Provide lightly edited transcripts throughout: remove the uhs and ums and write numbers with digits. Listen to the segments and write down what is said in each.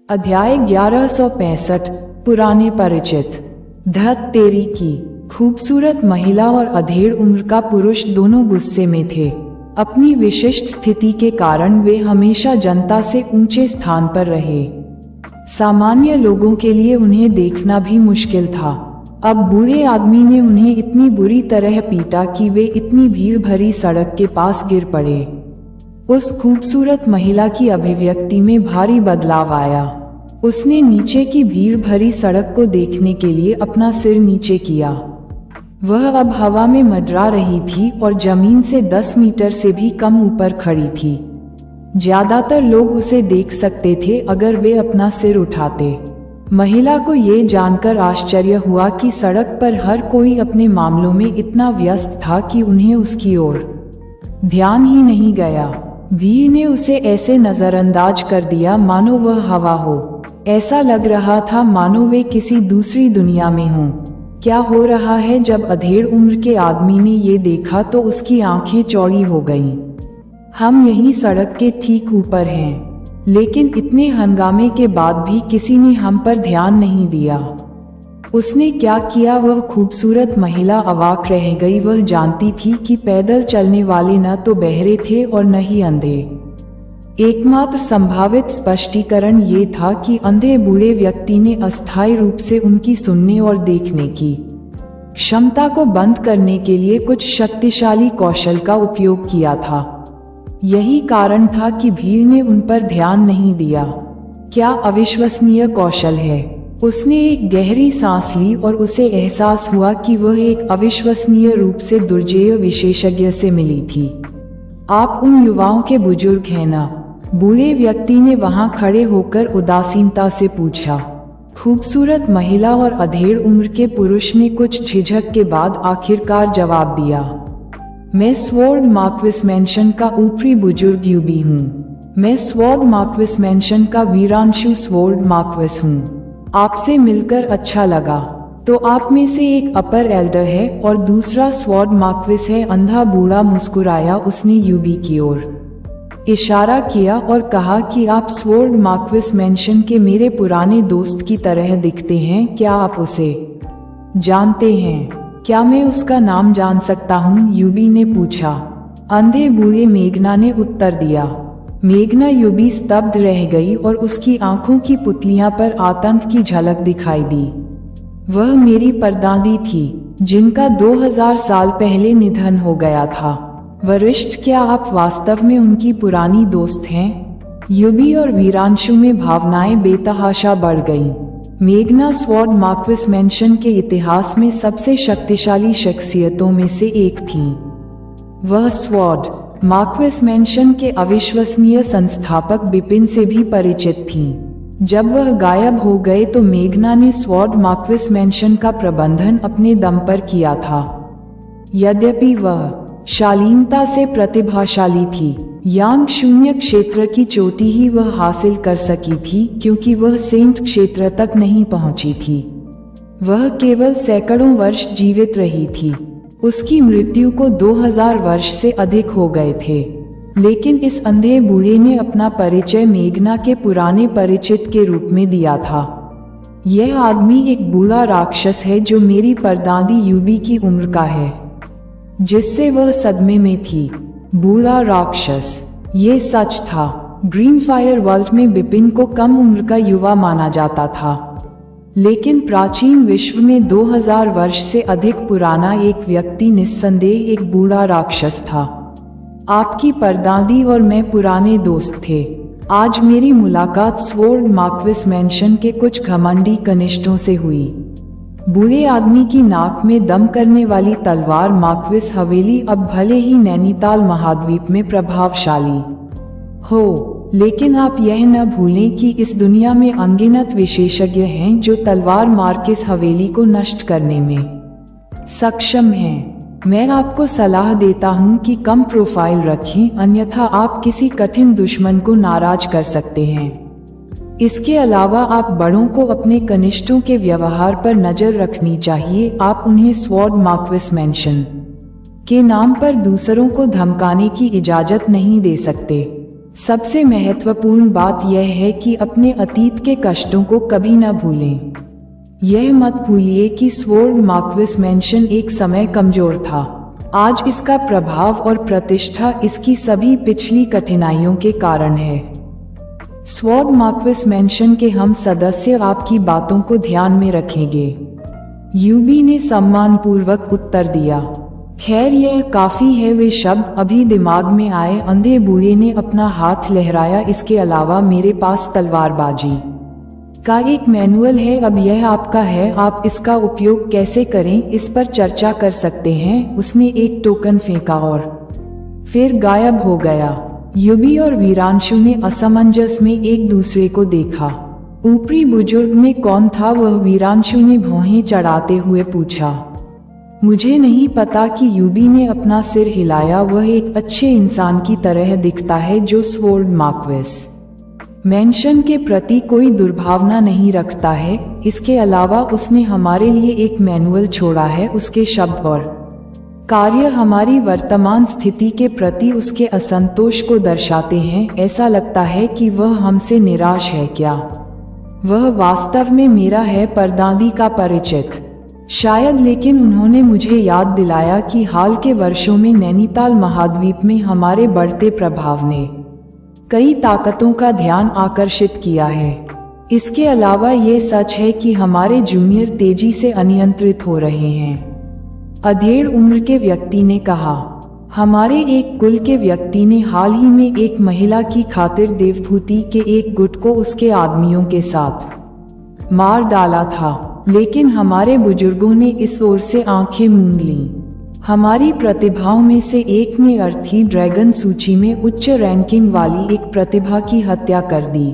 अध्याय 1165 पुराने परिचित। धत तेरी की। खूबसूरत महिला और अधेड़ उम्र का पुरुष दोनों गुस्से में थे। अपनी विशिष्ट स्थिति के कारण वे हमेशा जनता से ऊंचे स्थान पर रहे। सामान्य लोगों के लिए उन्हें देखना भी मुश्किल था। अब बूढ़े आदमी ने उन्हें इतनी बुरी तरह पीटा कि वे इतनी भीड़ भरी सड़क के पास गिर पड़े। उस खूबसूरत महिला की अभिव्यक्ति में भारी बदलाव आया। उसने नीचे की भीड़ भरी सड़क को देखने के लिए अपना सिर नीचे किया। वह अब हवा में मंडरा रही थी और जमीन से 10 मीटर से भी कम ऊपर खड़ी थी। ज्यादातर लोग उसे देख सकते थे अगर वे अपना सिर उठाते। महिला को ये जानकर आश्चर्य हुआ कि सड़क पर हर कोई अपने मामलों में इतना व्यस्त था कि उन्हें उसकी ओर ध्यान ही नहीं गया। भीड़ ने उसे ऐसे नजरअंदाज कर दिया मानो वह हवा हो। ऐसा लग रहा था मानो वे किसी दूसरी दुनिया में हों। क्या हो रहा है? जब अधेड़ उम्र के आदमी ने ये देखा तो उसकी आंखें चौड़ी हो गईं। हम यहीं सड़क के ठीक ऊपर हैं, लेकिन इतने हंगामे के बाद भी किसी ने हम पर ध्यान नहीं दिया। उसने क्या किया? वह खूबसूरत महिला अवाक रह गई। वह जानती थी कि पैदल चलने वाले न तो बहरे थे और न ही अंधे। एकमात्र संभावित स्पष्टीकरण ये था कि अंधे बूढ़े व्यक्ति ने अस्थायी रूप से उनकी सुनने और देखने की क्षमता को बंद करने के लिए कुछ शक्तिशाली कौशल का उपयोग किया था। यही कारण था कि भीड़ ने उन पर ध्यान नहीं दिया। क्या अविश्वसनीय कौशल है! उसने एक गहरी सांस ली और उसे एहसास हुआ कि वह एक अविश्वसनीय रूप से दुर्जेय विशेषज्ञ से मिली थी। आप उन युवाओं के बुजुर्ग हैं ना? बूढ़े व्यक्ति ने वहां खड़े होकर उदासीनता से पूछा। खूबसूरत महिला और अधेड़ उम्र के पुरुष ने कुछ झिझक के बाद आखिरकार जवाब दिया। मैं स्वॉर्ड मार्क्विस मैंशन का ऊपरी बुजुर्ग यूबी हूँ। मैं स्वॉर्ड मार्क्विस मैंशन का वीरांशु स्वॉर्ड मार्क्विस हूँ। आपसे मिलकर अच्छा लगा। तो आप में से एक अपर एल्डर है और दूसरा स्वॉर्ड मार्क्विस है। अंधा बूढ़ा मुस्कुराया। उसने यूबी की ओर इशारा किया और कहा कि आप स्वॉर्ड मार्क्विस मैंशन के मेरे पुराने दोस्त की तरह दिखते हैं। क्या आप उसे जानते हैं? क्या मैं उसका नाम जान सकता हूँ? यूबी ने पूछा। अंधे बूढ़े मेघना ने उत्तर दिया। मेघना यूबी स्तब्ध रह गई और उसकी आंखों की पुतलियां पर आतंक की झलक दिखाई दी। वह मेरी परदादी थी जिनका 2000 साल पहले निधन हो गया था। वरिष्ठ, क्या आप वास्तव में उनकी पुरानी दोस्त हैं? यूबी और वीरांशु में भावनाएं बेतहाशा बढ़ गईं। मेघना स्वॉर्ड मार्क्विस मैंशन के इतिहास में सबसे शक्तिशाली शख्सियतों में से एक थी। वह स्वॉर्ड मार्क्विस मैंशन के अविश्वसनीय संस्थापक बिपिन से भी परिचित थीं। जब वह गायब हो गए तो मेघना ने स्वॉर्ड मार्क्विस मैंशन का प्रबंधन अपने दम पर किया था। यद्यपि वह शालीनता से प्रतिभाशाली थी, यांग शून्य क्षेत्र की चोटी ही वह हासिल कर सकी थी क्योंकि वह सेंट क्षेत्र तक नहीं पहुंची थी। वह केवल सैकड़ों वर्ष जीवित रही थी। उसकी मृत्यु को 2000 वर्ष से अधिक हो गए थे। लेकिन इस अंधे बूढ़े ने अपना परिचय मेघना के पुराने परिचित के रूप में दिया था। यह आदमी एक बूढ़ा राक्षस है जो मेरी परदादी यूबी की उम्र का है, जिससे वह सदमे में थी। बूढ़ा राक्षस! ये सच था। ग्रीन फायर वर्ल्ड में बिपिन को कम उम्र का युवा माना जाता था, लेकिन प्राचीन विश्व में 2000 वर्ष से अधिक पुराना एक व्यक्ति निस्संदेह एक बूढ़ा राक्षस था। आपकी परदादी और मैं पुराने दोस्त थे। आज मेरी मुलाकात स्वॉर्ड मार्क्विस मैंशन के कुछ घमंडी कनिष्ठों से हुई। बूढ़े आदमी की नाक में दम करने वाली तलवार मार्क्विस हवेली अब भले ही नैनीताल महाद्वीप में प्रभावशाली हो, लेकिन आप यह न भूलें कि इस दुनिया में अनगिनत विशेषज्ञ हैं जो तलवार मार्क्विस हवेली को नष्ट करने में सक्षम हैं। मैं आपको सलाह देता हूं कि कम प्रोफाइल रखें, अन्यथा आप किसी कठिन दुश्मन को नाराज कर सकते हैं। इसके अलावा आप बड़ों को अपने कनिष्ठों के व्यवहार पर नजर रखनी चाहिए। आप उन्हें स्वॉर्ड मार्क्विस मैंशन के नाम पर दूसरों को धमकाने की इजाजत नहीं दे सकते। सबसे महत्वपूर्ण बात यह है कि अपने अतीत के कष्टों को कभी न भूलें। यह मत भूलिए कि स्वॉर्ड मार्क्विस मैंशन एक समय कमजोर था। आज इसका प्रभाव और प्रतिष्ठा इसकी सभी पिछली कठिनाइयों के कारण है। स्वॉर्ड मार्क्विस मैंशन के हम सदस्य आपकी बातों को ध्यान में रखेंगे। यूबी ने सम्मानपूर्वक उत्तर दिया। खैर यह काफी है। वे शब्द अभी दिमाग में आए। अंधे बूढ़े ने अपना हाथ लहराया। इसके अलावा मेरे पास तलवारबाजी का एक मैनुअल है। अब यह आपका है। आप इसका उपयोग कैसे करें इस पर चर्चा कर सकते हैं। उसने एक टोकन फेंका और फिर गायब हो गया। यूबी और वीरांशु ने असमंजस में एक दूसरे को देखा। ऊपरी बुजुर्ग में कौन था? वह वीरांशु ने भौहें चढ़ाते हुए पूछा। मुझे नहीं पता कि यूबी ने अपना सिर हिलाया। वह एक अच्छे इंसान की तरह दिखता है जो स्वॉर्ड मार्क्विस मैंशन के प्रति कोई दुर्भावना नहीं रखता है। इसके अलावा उसने हमारे लिए एक मैनुअल छोड़ा है। उसके शब्द और कार्य हमारी वर्तमान स्थिति के प्रति उसके असंतोष को दर्शाते हैं। ऐसा लगता है कि वह हमसे निराश है। क्या वह वास्तव में मेरा है? परदादी का परिचित शायद, लेकिन उन्होंने मुझे याद दिलाया कि हाल के वर्षों में नैनीताल महाद्वीप में हमारे बढ़ते प्रभाव ने कई ताकतों का ध्यान आकर्षित किया है। इसके अलावा ये सच है कि हमारे जूनियर तेजी से अनियंत्रित हो रहे हैं। अधेड़ उम्र के व्यक्ति ने कहा। हमारे एक कुल के व्यक्ति ने हाल ही में एक महिला की खातिर देवभूति के एक गुट को उसके आदमियों के साथ मार डाला था, लेकिन हमारे बुजुर्गों ने इस ओर से आंखें मूंद लीं। हमारी प्रतिभाओं में से एक ने अर्थी ड्रैगन सूची में उच्च रैंकिंग वाली एक प्रतिभा की हत्या कर दी।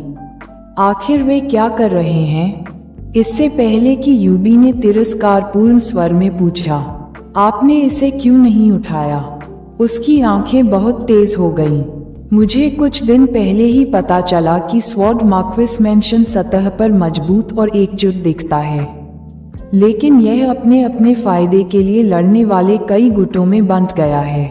आखिर वे क्या कर रहे हैं? इससे पहले कि यूबी ने तिरस्कारपूर्ण स्वर में पूछा, आपने इसे क्यों नहीं उठाया? उसकी आंखें बहुत तेज हो गईं। मुझे कुछ दिन पहले ही पता चला कि स्वॉर्ड मार्क्विस मैंशन सतह पर मजबूत और एकजुट दिखता है, लेकिन यह अपने अपने फायदे के लिए लड़ने वाले कई गुटों में बंट गया है।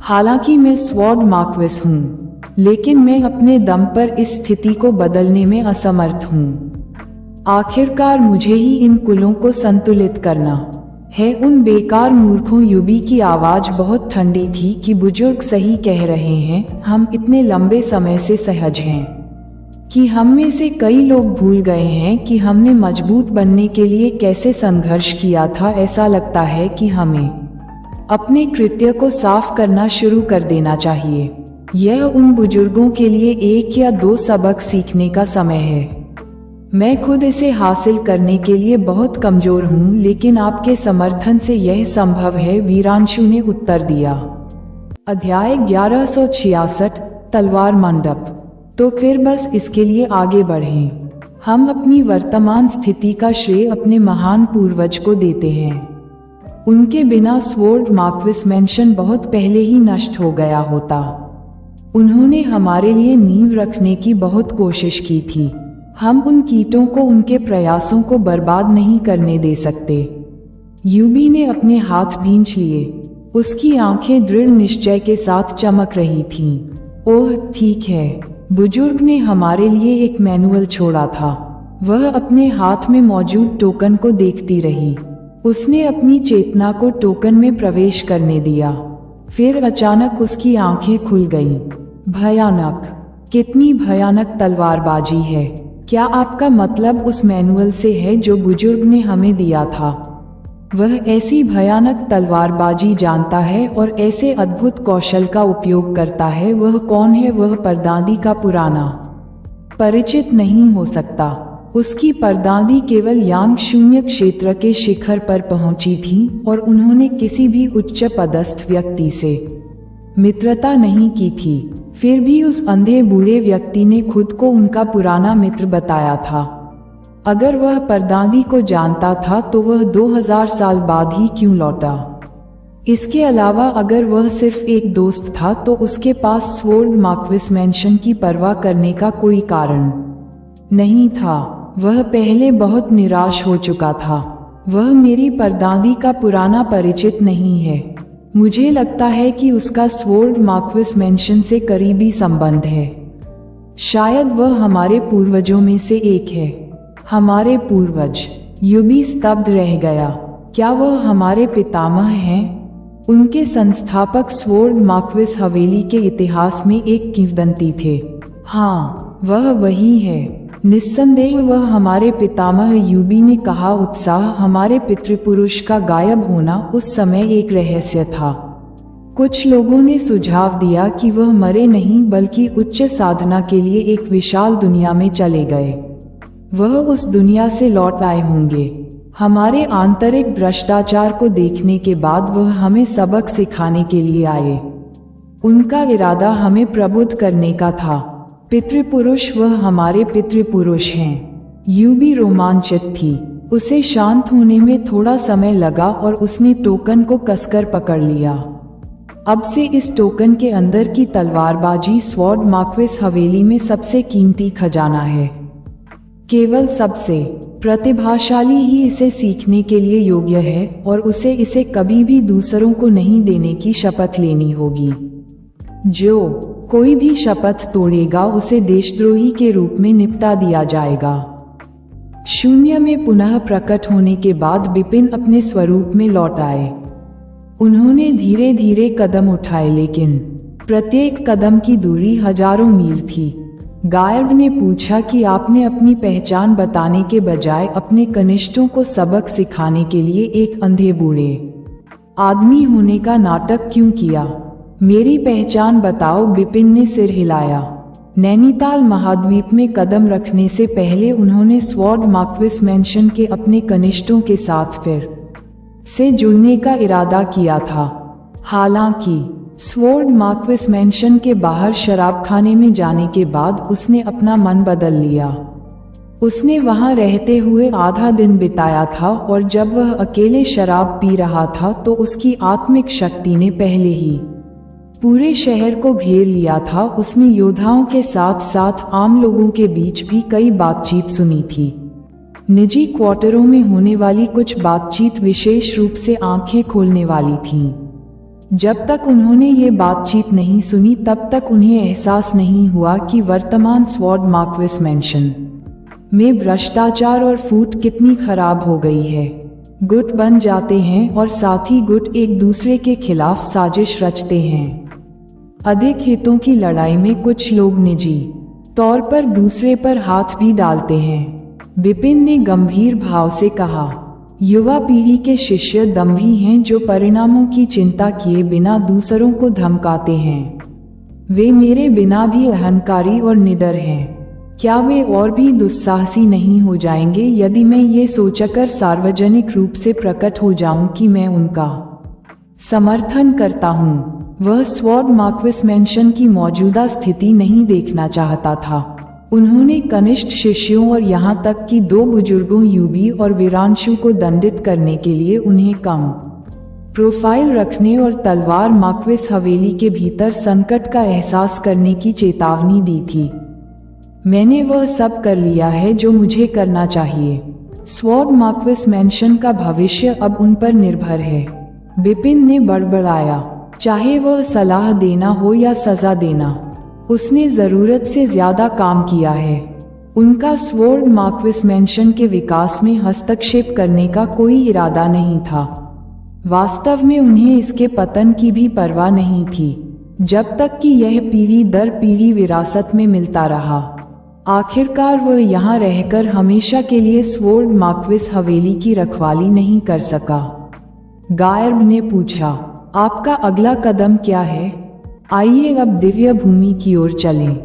हालांकि मैं स्वॉर्ड मार्क्विस हूँ, लेकिन मैं अपने दम पर इस स्थिति को बदलने में असमर्थ हूँ। आखिरकार मुझे ही इन कुलों को संतुलित करना है। उन बेकार मूर्खों। यूबी की आवाज बहुत ठंडी थी कि बुजुर्ग सही कह रहे हैं। हम इतने लंबे समय से सहज हैं कि हम में से कई लोग भूल गए हैं कि हमने मजबूत बनने के लिए कैसे संघर्ष किया था। ऐसा लगता है कि हमें अपने कृत्य को साफ करना शुरू कर देना चाहिए। यह उन बुजुर्गों के लिए 1 या 2 सबक सीखने का समय है। मैं खुद इसे हासिल करने के लिए बहुत कमजोर हूँ, लेकिन आपके समर्थन से यह संभव है, वीरांशु ने उत्तर दिया। अध्याय 1166 तलवार मंडप। तो फिर बस इसके लिए आगे बढ़ें। हम अपनी वर्तमान स्थिति का श्रेय अपने महान पूर्वज को देते हैं। उनके बिना स्वॉर्ड मार्क्विस मैंशन बहुत पहले ही नष्ट हो गया होता। उन्होंने हमारे लिए नींव रखने की बहुत कोशिश की थी। हम उन कीटों को उनके प्रयासों को बर्बाद नहीं करने दे सकते। यूबी ने अपने हाथ भींच लिए। उसकी आंखें दृढ़ निश्चय के साथ चमक रही थीं। ओह ठीक है। बुजुर्ग ने हमारे लिए एक मैनुअल छोड़ा था। वह अपने हाथ में मौजूद टोकन को देखती रही। उसने अपनी चेतना को टोकन में प्रवेश करने दिया। फिर अचानक उसकी आंखें खुल गईं। भयानक, कितनी भयानक तलवारबाजी है। क्या आपका मतलब उस मैनुअल से है जो बुजुर्ग ने हमें दिया था? वह ऐसी भयानक तलवारबाजी जानता है और ऐसे अद्भुत कौशल का उपयोग करता है। वह कौन है? वह परदादी का पुराना परिचित नहीं हो सकता। उसकी परदादी केवल यांग शून्य क्षेत्र के शिखर पर पहुंची थी और उन्होंने किसी भी उच्च पदस्थ व्यक्ति से मित्रता नहीं की थी। फिर भी उस अंधे बूढ़े व्यक्ति ने खुद को उनका पुराना मित्र बताया था। अगर वह परदादी को जानता था तो वह 2000 साल बाद ही क्यों लौटा? इसके अलावा अगर वह सिर्फ एक दोस्त था तो उसके पास स्वॉर्ड मार्क्विस मैंशन की परवाह करने का कोई कारण नहीं था। वह पहले बहुत निराश हो चुका था। वह मेरी परदादी का पुराना परिचित नहीं है। मुझे लगता है कि उसका स्वॉर्ड मार्क्विस मेंशन से करीबी संबंध है। शायद वह हमारे पूर्वजों में से एक है। हमारे पूर्वज। यूबी स्तब्ध रह गया। क्या वह हमारे पितामह हैं? उनके संस्थापक स्वॉर्ड मार्क्विस हवेली के इतिहास में एक किंवदंती थे। हाँ, वह वही है। निस्संदेह वह हमारे पितामह, यूबी ने कहा। उत्साह। हमारे पितृपुरुष का गायब होना उस समय एक रहस्य था। कुछ लोगों ने सुझाव दिया कि वह मरे नहीं बल्कि उच्च साधना के लिए एक विशाल दुनिया में चले गए। वह उस दुनिया से लौट आए होंगे। हमारे आंतरिक भ्रष्टाचार को देखने के बाद वह हमें सबक सिखाने के लिए आए। उनका इरादा हमें प्रबुद्ध करने का था। पितृपुरुष। वह हमारे पितृपुरुष हैं। यूबी रोमांचित थी। उसे शांत होने में थोड़ा समय लगा और उसने टोकन को कसकर पकड़ लिया। अब से इस टोकन के अंदर की तलवारबाजी स्वॉर्ड मार्क्विस हवेली में सबसे कीमती खजाना है। केवल सबसे प्रतिभाशाली ही इसे सीखने के लिए योग्य है और उसे इसे कभी भी दूसरों को नहीं देने की शपथ लेनी होगी। जो कोई भी शपथ तोड़ेगा उसे देशद्रोही के रूप में निपटा दिया जाएगा। शून्य में पुनः प्रकट होने के बाद बिपिन अपने स्वरूप में लौट आए। उन्होंने धीरे धीरे कदम उठाए, लेकिन प्रत्येक कदम की दूरी हजारों मील थी। गायब ने पूछा कि आपने अपनी पहचान बताने के बजाय अपने कनिष्ठों को सबक सिखाने के लिए एक अंधे बूढ़े आदमी होने का नाटक क्यों किया? मेरी पहचान बताओ। बिपिन ने सिर हिलाया। नैनीताल महाद्वीप में कदम रखने से पहले उन्होंने स्वॉर्ड मार्क्विस मेंशन के अपने कनिष्ठों के साथ फिर से जुड़ने का इरादा किया था। हालांकि स्वॉर्ड मार्क्विस मेंशन के बाहर शराब खाने में जाने के बाद उसने अपना मन बदल लिया। उसने वहां रहते हुए आधा दिन बिताया था और जब वह अकेले शराब पी रहा था तो उसकी आत्मिक शक्ति ने पहले ही पूरे शहर को घेर लिया था। उसने योद्धाओं के साथ साथ आम लोगों के बीच भी कई बातचीत सुनी थी। निजी क्वार्टरों में होने वाली कुछ बातचीत विशेष रूप से आंखें खोलने वाली थीं। जब तक उन्होंने ये बातचीत नहीं सुनी तब तक उन्हें एहसास नहीं हुआ कि वर्तमान स्वॉर्ड मार्क्विस मेंशन में भ्रष्टाचार और फूट कितनी खराब हो गई है। गुट बन जाते हैं और साथ ही गुट एक दूसरे के खिलाफ साजिश रचते हैं। अधिक हितों की लड़ाई में कुछ लोग निजी तौर पर दूसरे पर हाथ भी डालते हैं। बिपिन ने गंभीर भाव से कहा, युवा पीढ़ी के शिष्य दंभी हैं जो परिणामों की चिंता किए बिना दूसरों को धमकाते हैं। वे मेरे बिना भी अहंकारी और निडर हैं। क्या वे और भी दुस्साहसी नहीं हो जाएंगे यदि मैं ये सोचकर सार्वजनिक रूप से प्रकट हो जाऊं कि मैं उनका समर्थन करता हूं? वह स्वॉर्ड मार्क्विस मेंशन की मौजूदा स्थिति नहीं देखना चाहता था। उन्होंने कनिष्ठ शिष्यों और यहाँ तक कि 2 बुजुर्गों यूबी और वीरांशु को दंडित करने के लिए उन्हें कम प्रोफाइल रखने और तलवार मार्क्विस हवेली के भीतर संकट का एहसास करने की चेतावनी दी थी। मैंने वह सब कर लिया है जो मुझे करना चाहिए। स्वॉर्ड मार्क्विस मेंशन का भविष्य अब उन पर निर्भर है। बिपिन ने बड़बड़ाया, चाहे वह सलाह देना हो या सजा देना, उसने जरूरत से ज्यादा काम किया है। उनका स्वॉर्ड मार्क्विस मेंशन के विकास में हस्तक्षेप करने का कोई इरादा नहीं था। वास्तव में उन्हें इसके पतन की भी परवाह नहीं थी, जब तक कि यह पीढ़ी दर पीढ़ी विरासत में मिलता रहा। आखिरकार वह यहाँ रहकर हमेशा के लिए स्वॉर्ड मार्क्विस हवेली की रखवाली नहीं कर सका। गायब ने पूछा, आपका अगला कदम क्या है? आइए अब दिव्य भूमि की ओर चलें।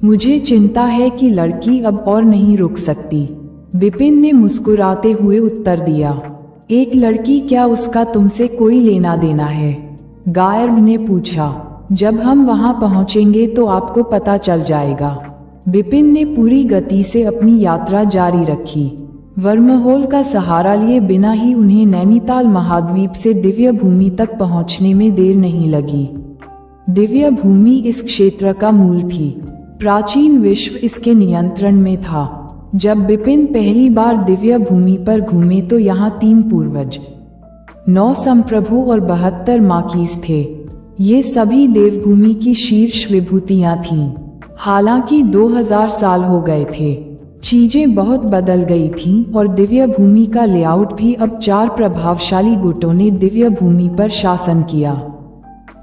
मुझे चिंता है कि लड़की अब और नहीं रुक सकती। बिपिन ने मुस्कुराते हुए उत्तर दिया, एक लड़की, क्या उसका तुमसे कोई लेना देना है? गायब ने पूछा, जब हम वहां पहुंचेंगे तो आपको पता चल जाएगा। बिपिन ने पूरी गति से अपनी यात्रा जारी रखी। वर्महोल का सहारा लिए बिना ही उन्हें नैनीताल महाद्वीप से दिव्य भूमि तक पहुंचने में देर नहीं लगी। दिव्य भूमि इस क्षेत्र का मूल थी। प्राचीन विश्व इसके नियंत्रण में था। जब बिपिन पहली बार दिव्य भूमि पर घूमे तो यहाँ 3 पूर्वज 9 संप्रभु और 72 माकीस थे। ये सभी देवभूमि की शीर्ष विभूतियां थीं। हालांकि 2000 साल हो गए थे, चीजें बहुत बदल गई थीं और दिव्य भूमि का लेआउट भी। अब 4 प्रभावशाली गुटों ने दिव्य भूमि पर शासन किया।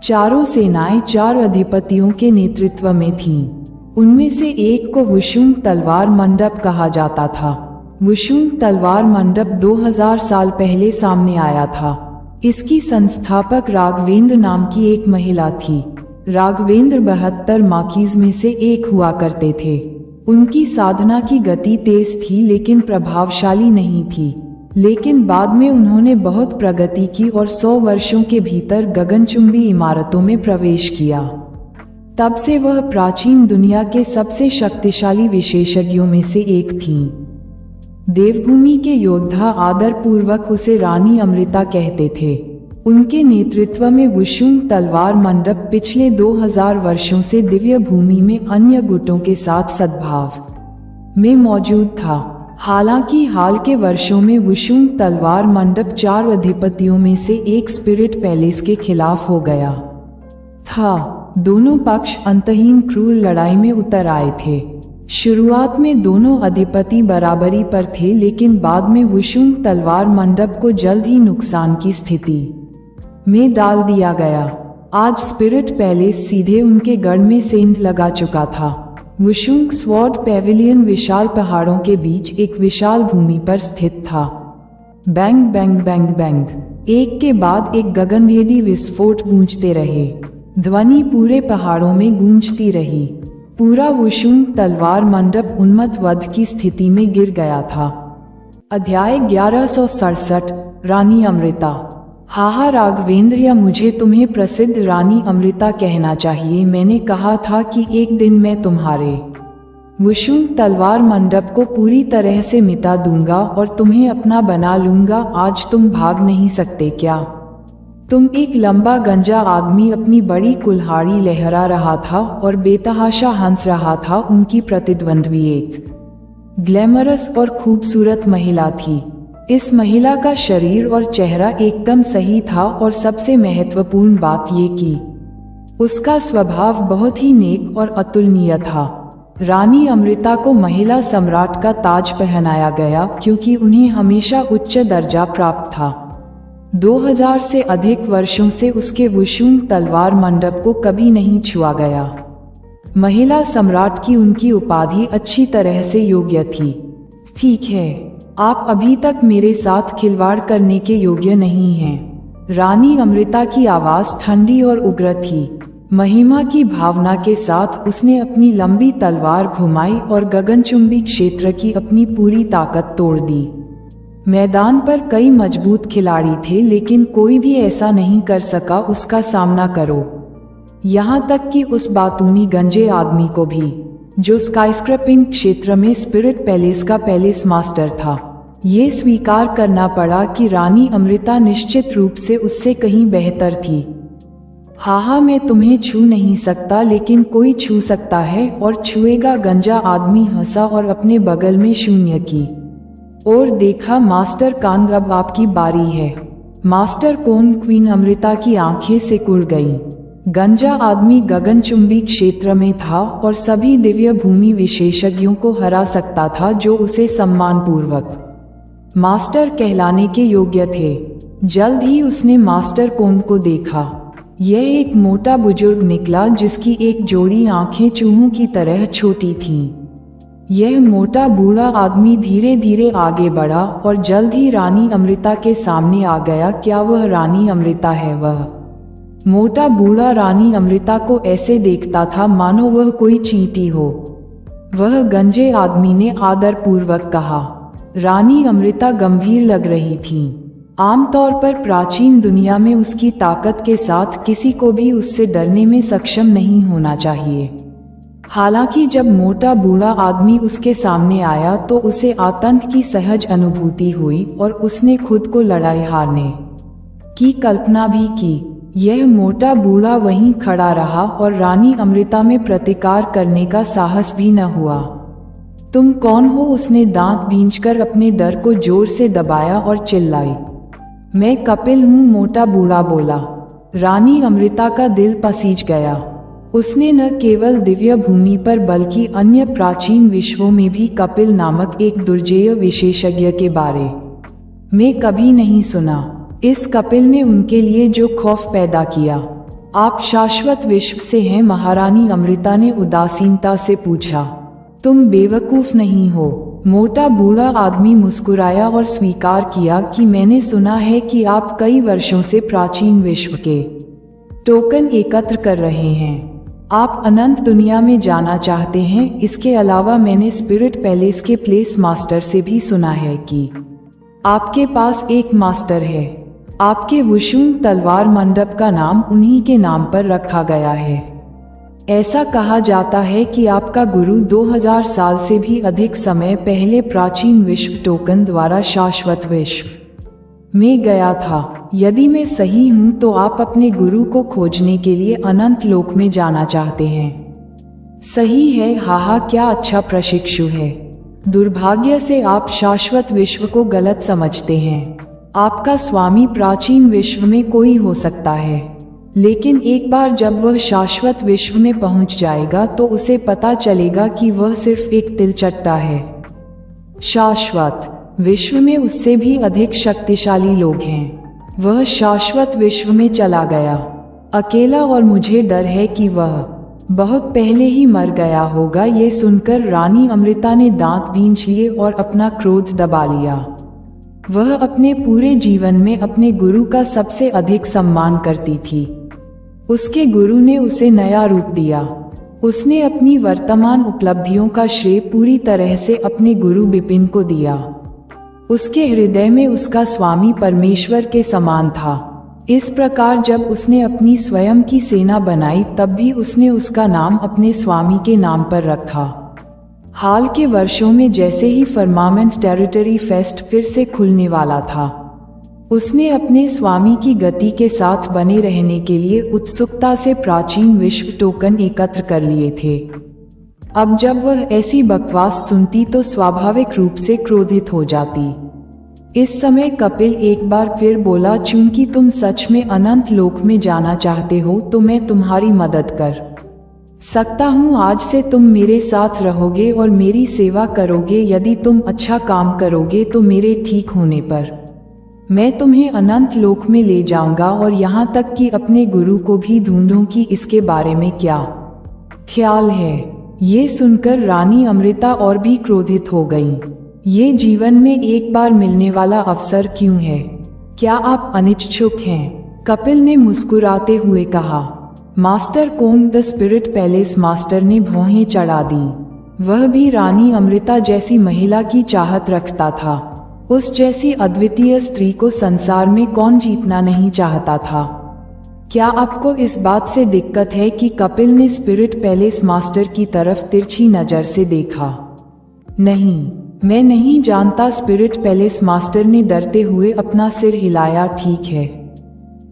चारों सेनाएं 4 अधिपतियों के नेतृत्व में थीं। उनमें से एक को वुशुंग तलवार मंडप कहा जाता था। वुशुंग तलवार मंडप 2000 साल पहले सामने आया था। इसकी संस्थापक राघवेंद्र नाम की एक महिला थी। राघवेंद्र 72 माकीज में से एक हुआ करते थे। उनकी साधना की गति तेज थी लेकिन प्रभावशाली नहीं थी। लेकिन बाद में उन्होंने बहुत प्रगति की और 100 वर्षों के भीतर गगनचुंबी इमारतों में प्रवेश किया। तब से वह प्राचीन दुनिया के सबसे शक्तिशाली विशेषज्ञों में से एक थीं। देवभूमि के योद्धा आदर पूर्वक उसे रानी अमृता कहते थे। उनके नेतृत्व में वुशुंग तलवार मंडप पिछले 2000 वर्षों से दिव्य भूमि में अन्य गुटों के साथ सद्भाव में मौजूद था। हालांकि हाल के वर्षों में वुशुंग तलवार मंडप 4 अधिपतियों में से एक स्पिरिट पैलेस के खिलाफ हो गया था। दोनों पक्ष अंतहीन क्रूर लड़ाई में उतर आए थे। शुरुआत में दोनों अधिपति बराबरी पर थे लेकिन बाद में वुशुंग तलवार मंडप को जल्द ही नुकसान की स्थिति में डाल दिया गया। आज स्पिरिट पैलेस सीधे उनके गढ़ में सेंध लगा चुका था। वुशुंग स्वॉर्ड पैविलियन विशाल पहाड़ों के बीच एक विशाल भूमि पर स्थित था। बैंग बैंग बैंग बैंग, एक के बाद एक गगनभेदी विस्फोट गूंजते रहे। ध्वनि पूरे पहाड़ों में गूंजती रही। पूरा वुशुंग तलवार मंडप उन्मत्त वध की स्थिति में गिर गया था। अध्याय 1167 रानी अमृता। हाहा राघवेंद्र, या मुझे तुम्हें प्रसिद्ध रानी अमृता कहना चाहिए। मैंने कहा था कि एक दिन मैं तुम्हारे वुशुंग तलवार मंडप को पूरी तरह से मिटा दूंगा और तुम्हें अपना बना लूंगा। आज तुम भाग नहीं सकते क्या? तुम एक लंबा गंजा आदमी अपनी बड़ी कुल्हाड़ी लहरा रहा था और बेतहाशा हंस रहा था। उनकी प्रतिद्वंद्वी एक ग्लैमरस और खूबसूरत महिला थी। इस महिला का शरीर और चेहरा एकदम सही था और सबसे महत्वपूर्ण बात ये कि उसका स्वभाव बहुत ही नेक और अतुलनीय था। रानी अमृता को महिला सम्राट का ताज पहनाया गया क्योंकि उन्हें हमेशा उच्च दर्जा प्राप्त था। 2000 से अधिक वर्षों से उसके वुशुंग तलवार मंडप को कभी नहीं छुआ गया। महिला सम्राट की उनकी उपाधि अच्छी तरह से योग्य थी। ठीक है, आप अभी तक मेरे साथ खिलवाड़ करने के योग्य नहीं हैं। रानी अमृता की आवाज ठंडी और उग्र थी। महिमा की भावना के साथ उसने अपनी लंबी तलवार घुमाई और गगनचुंबी क्षेत्र की अपनी पूरी ताकत तोड़ दी। मैदान पर कई मजबूत खिलाड़ी थे लेकिन कोई भी ऐसा नहीं कर सका उसका सामना करो। यहाँ तक कि उस बातूनी गंजे आदमी को भी, जो स्काईस्क्रैपिंग क्षेत्र में स्पिरिट पैलेस का पैलेस मास्टर था। ये स्वीकार करना पड़ा कि रानी अमृता निश्चित रूप से उससे कहीं बेहतर थी। हाहा, मैं तुम्हें छू नहीं सकता लेकिन कोई छू सकता है और छुएगा। गंजा आदमी हंसा और अपने बगल में शून्य की और देखा। मास्टर कांग, अब आपकी बारी है। मास्टर कोन, क्वीन अमृता की आंखें सिकुड़ गईं। गंजा आदमी गगनचुंबी क्षेत्र में था और सभी दिव्य भूमि विशेषज्ञों को हरा सकता था जो उसे सम्मानपूर्वक मास्टर कहलाने के योग्य थे। जल्द ही उसने मास्टर कोन को देखा। यह एक मोटा बुजुर्ग निकला जिसकी एक जोड़ी आंखें चूहों की तरह छोटी थीं। यह मोटा बूढ़ा आदमी धीरे धीरे आगे बढ़ा और जल्द ही रानी अमृता के सामने आ गया। क्या वह रानी अमृता है? वह मोटा बूढ़ा रानी अमृता को ऐसे देखता था मानो वह कोई चींटी हो। वह गंजे आदमी ने आदरपूर्वक कहा। रानी अमृता गंभीर लग रही थीं। आमतौर पर प्राचीन दुनिया में उसकी ताकत के साथ किसी को भी उससे डरने में सक्षम नहीं होना चाहिए। हालांकि जब मोटा बूढ़ा आदमी उसके सामने आया तो उसे आतंक की सहज अनुभूति हुई और उसने खुद को लड़ाई हारने की कल्पना भी की। यह मोटा बूढ़ा वहीं खड़ा रहा और रानी अमृता में प्रतिकार करने का साहस भी न हुआ। तुम कौन हो? उसने दांत भींचकर अपने डर को जोर से दबाया और चिल्लाई। मैं कपिल हूँ, मोटा बूढ़ा बोला। रानी अमृता का दिल पसीज गया। उसने न केवल दिव्य भूमि पर बल्कि अन्य प्राचीन विश्वों में भी कपिल नामक एक दुर्जेय विशेषज्ञ के बारे में कभी नहीं सुना। इस कपिल ने उनके लिए जो खौफ पैदा किया। आप शाश्वत विश्व से हैं? महारानी अमृता ने उदासीनता से पूछा। तुम बेवकूफ नहीं हो। मोटा बूढ़ा आदमी मुस्कुराया और स्वीकार किया कि मैंने सुना है कि आप कई वर्षों से प्राचीन विश्व के टोकन एकत्र कर रहे हैं। आप अनंत दुनिया में जाना चाहते हैं। इसके अलावा मैंने स्पिरिट पैलेस के प्लेस मास्टर से भी सुना है कि आपके पास एक मास्टर है। आपके वुशुंग तलवार मंडप का नाम उन्हीं के नाम पर रखा गया है। ऐसा कहा जाता है कि आपका गुरु 2000 साल से भी अधिक समय पहले प्राचीन विश्व टोकन द्वारा शाश्वत विश्व में गया था। यदि मैं सही हूं तो आप अपने गुरु को खोजने के लिए अनंत लोक में जाना चाहते हैं। सही है। हाहा, क्या अच्छा प्रशिक्षु है। दुर्भाग्य से आप शाश्वत विश्व को गलत समझते हैं। आपका स्वामी प्राचीन विश्व में कोई हो सकता है, लेकिन एक बार जब वह शाश्वत विश्व में पहुंच जाएगा तो उसे पता चलेगा कि वह सिर्फ एक तिलचट्टा है। शाश्वत विश्व में उससे भी अधिक शक्तिशाली लोग हैं। वह शाश्वत विश्व में चला गया अकेला, और मुझे डर है कि वह बहुत पहले ही मर गया होगा। ये सुनकर रानी अमृता ने दांत भींच लिए और अपना क्रोध दबा लिया। वह अपने पूरे जीवन में अपने गुरु का सबसे अधिक सम्मान करती थी। उसके गुरु ने उसे नया रूप दिया। उसने अपनी वर्तमान उपलब्धियों का श्रेय पूरी तरह से अपने गुरु बिपिन को दिया। उसके हृदय में उसका स्वामी परमेश्वर के समान था। इस प्रकार जब उसने अपनी स्वयं की सेना बनाई तब भी उसने उसका नाम अपने स्वामी के नाम पर रखा। हाल के वर्षों में जैसे ही फर्मामेंट टेरिटरी फेस्ट फिर से खुलने वाला था, उसने अपने स्वामी की गति के साथ बने रहने के लिए उत्सुकता से प्राचीन विश्व टोकन एकत्र कर लिए थे। अब जब वह ऐसी बकवास सुनती तो स्वाभाविक रूप से क्रोधित हो जाती। इस समय कपिल एक बार फिर बोला, चूंकि तुम सच में अनंत लोक में जाना चाहते हो तो मैं तुम्हारी मदद कर सकता हूँ। आज से तुम मेरे साथ रहोगे और मेरी सेवा करोगे। यदि तुम अच्छा काम करोगे तो मेरे ठीक होने पर मैं तुम्हें अनंत लोक में ले जाऊंगा, और यहाँ तक कि अपने गुरु को भी ढूंढूं कि इसके बारे में क्या ख्याल है। ये सुनकर रानी अमृता और भी क्रोधित हो गई। ये जीवन में एक बार मिलने वाला अवसर क्यों है? क्या आप अनिच्छुक हैं? कपिल ने मुस्कुराते हुए कहा। Master Kong the spirit palace master ने भौहें चढ़ा दी। वह भी रानी अमृता जैसी महिला की चाहत रखता था। उस जैसी अद्वितीय स्त्री को संसार में कौन जीतना नहीं चाहता था। क्या आपको इस बात से दिक्कत है कि कपिल ने स्पिरिट पैलेस मास्टर की तरफ तिरछी नजर से देखा। नहीं, मैं नहीं जानता। स्पिरिट पैलेस मास्टर ने डरते हुए अपना सिर हिलाया। ठीक है,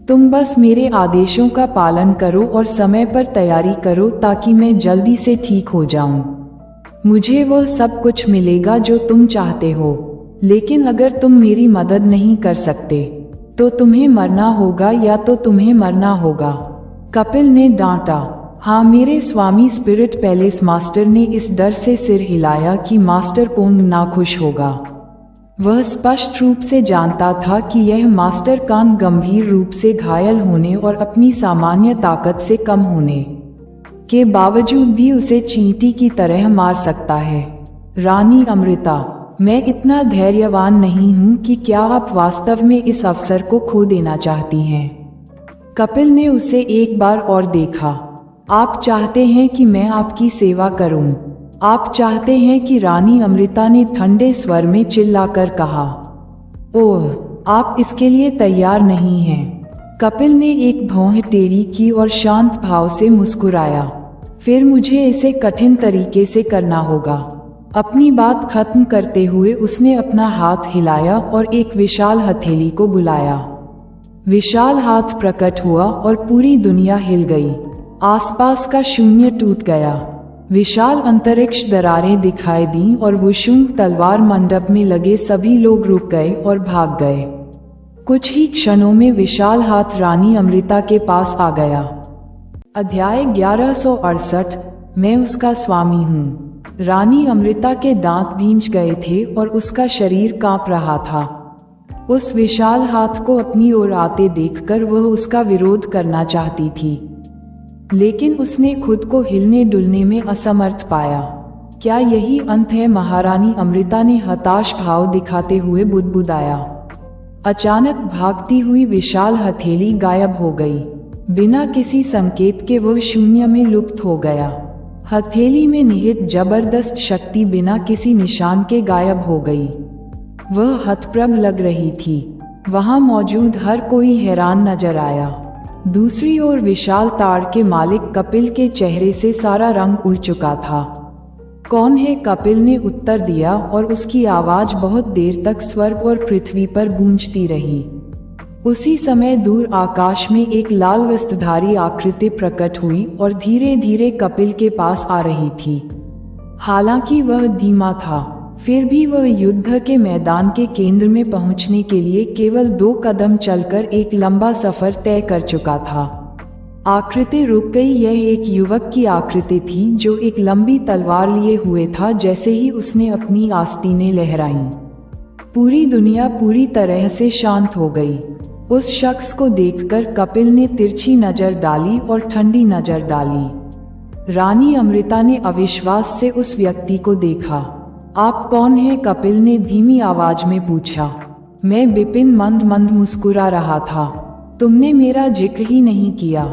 तुम बस मेरे आदेशों का पालन करो और समय पर तैयारी करो ताकि मैं जल्दी से ठीक हो जाऊं। मुझे वह सब कुछ मिलेगा जो तुम चाहते हो, लेकिन अगर तुम मेरी मदद नहीं कर सकते तो तुम्हें मरना होगा, या तो तुम्हें मरना होगा। कपिल ने डांटा। हाँ, मेरे स्वामी स्पिरिट पैलेस मास्टर ने इस डर से सिर हिलाया कि मास्टर कोंग नाखुश होगा। वह स्पष्ट रूप से जानता था कि यह मास्टर कान गंभीर रूप से घायल होने और अपनी सामान्य ताकत से कम होने के बावजूद भी उसे चींटी की तरह मार सकता है। रानी अमृता, मैं इतना धैर्यवान नहीं हूं कि क्या आप वास्तव में इस अवसर को खो देना चाहती हैं? कपिल ने उसे एक बार और देखा। आप चाहते हैं कि मैं आपकी सेवा करूं? आप चाहते हैं कि रानी अमृता ने ठंडे स्वर में चिल्लाकर कहा। ओह, आप इसके लिए तैयार नहीं हैं। कपिल ने एक भौं टेढ़ी की और शांत भाव से मुस्कुराया। फिर मुझे इसे कठिन तरीके से करना होगा। अपनी बात खत्म करते हुए उसने अपना हाथ हिलाया और एक विशाल हथेली को बुलाया। विशाल हाथ प्रकट हुआ और पूरी दुनिया हिल गई। आसपास का शून्य टूट गया। विशाल अंतरिक्ष दरारें दिखाई दीं और वुशुंग तलवार मंडप में लगे सभी लोग रुक गए और भाग गए। कुछ ही क्षणों में विशाल हाथ रानी अमृता के पास आ गया। अध्याय 1168, मैं उसका स्वामी हूँ। रानी अमृता के दांत भींच गए थे और उसका शरीर कांप रहा था। उस विशाल हाथ को अपनी ओर आते देखकर वह उसका विरोध करना चाहती थी, लेकिन उसने खुद को हिलने डुलने में असमर्थ पाया। क्या यही अंत है? महारानी अमृता ने हताश भाव दिखाते हुए बुदबुदाया। अचानक भागती हुई विशाल हथेली गायब हो गई। बिना किसी संकेत के वह शून्य में लुप्त हो गया। हथेली में निहित जबरदस्त शक्ति बिना किसी निशान के गायब हो गई। वह हतप्रभ लग रही थी। वहां मौजूद हर कोई हैरान नजर आया। दूसरी ओर विशाल ताड़ के मालिक कपिल के चेहरे से सारा रंग उड़ चुका था। कौन है? कपिल ने उत्तर दिया और उसकी आवाज बहुत देर तक स्वर्ग और पृथ्वी पर गूंजती रही। उसी समय दूर आकाश में एक लाल वस्त्रधारी आकृति प्रकट हुई और धीरे धीरे कपिल के पास आ रही थी। हालांकि वह धीमा था, फिर भी वह युद्ध के मैदान के केंद्र में पहुंचने के लिए केवल 2 कदम चलकर एक लंबा सफर तय कर चुका था। आकृति रुक गई। यह एक युवक की आकृति थी जो एक लंबी तलवार लिए हुए था। जैसे ही उसने अपनी आस्तीनें लहराईं, पूरी दुनिया पूरी तरह से शांत हो गई। उस शख्स को देखकर कपिल ने तिरछी नजर डाली और ठंडी नजर डाली। रानी अमृता ने अविश्वास से उस व्यक्ति को देखा। आप कौन हैं? कपिल ने धीमी आवाज में पूछा। मैं विपिन, मंद मंद मुस्कुरा रहा था। तुमने मेरा जिक्र ही नहीं किया।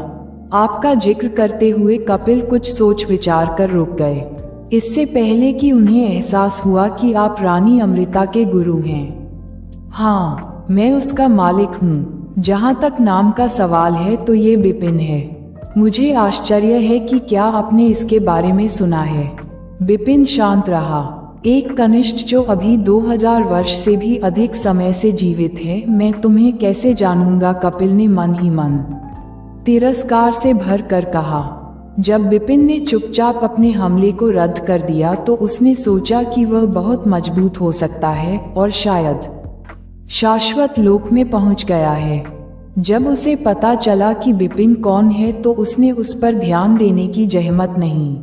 आपका जिक्र करते हुए कपिल कुछ सोच विचार कर रुक गए, इससे पहले कि उन्हें एहसास हुआ कि आप रानी अमृता के गुरु हैं। हाँ, मैं उसका मालिक हूँ। जहाँ तक नाम का सवाल है तो ये विपिन है। मुझे आश्चर्य है कि क्या आपने इसके बारे में सुना है? विपिन शांत रहा। एक कनिष्ठ जो अभी 2000 वर्ष से भी अधिक समय से जीवित है। मैं तुम्हें कैसे जानूंगा? कपिल ने मन ही मन तिरस्कार से भर कर कहा। जब विपिन ने चुपचाप अपने हमले को रद्द कर दिया तो उसने सोचा कि वह बहुत मजबूत हो सकता है और शायद शाश्वत लोक में पहुंच गया है। जब उसे पता चला कि विपिन कौन है तो उसने उस पर ध्यान देने की जहमत नहीं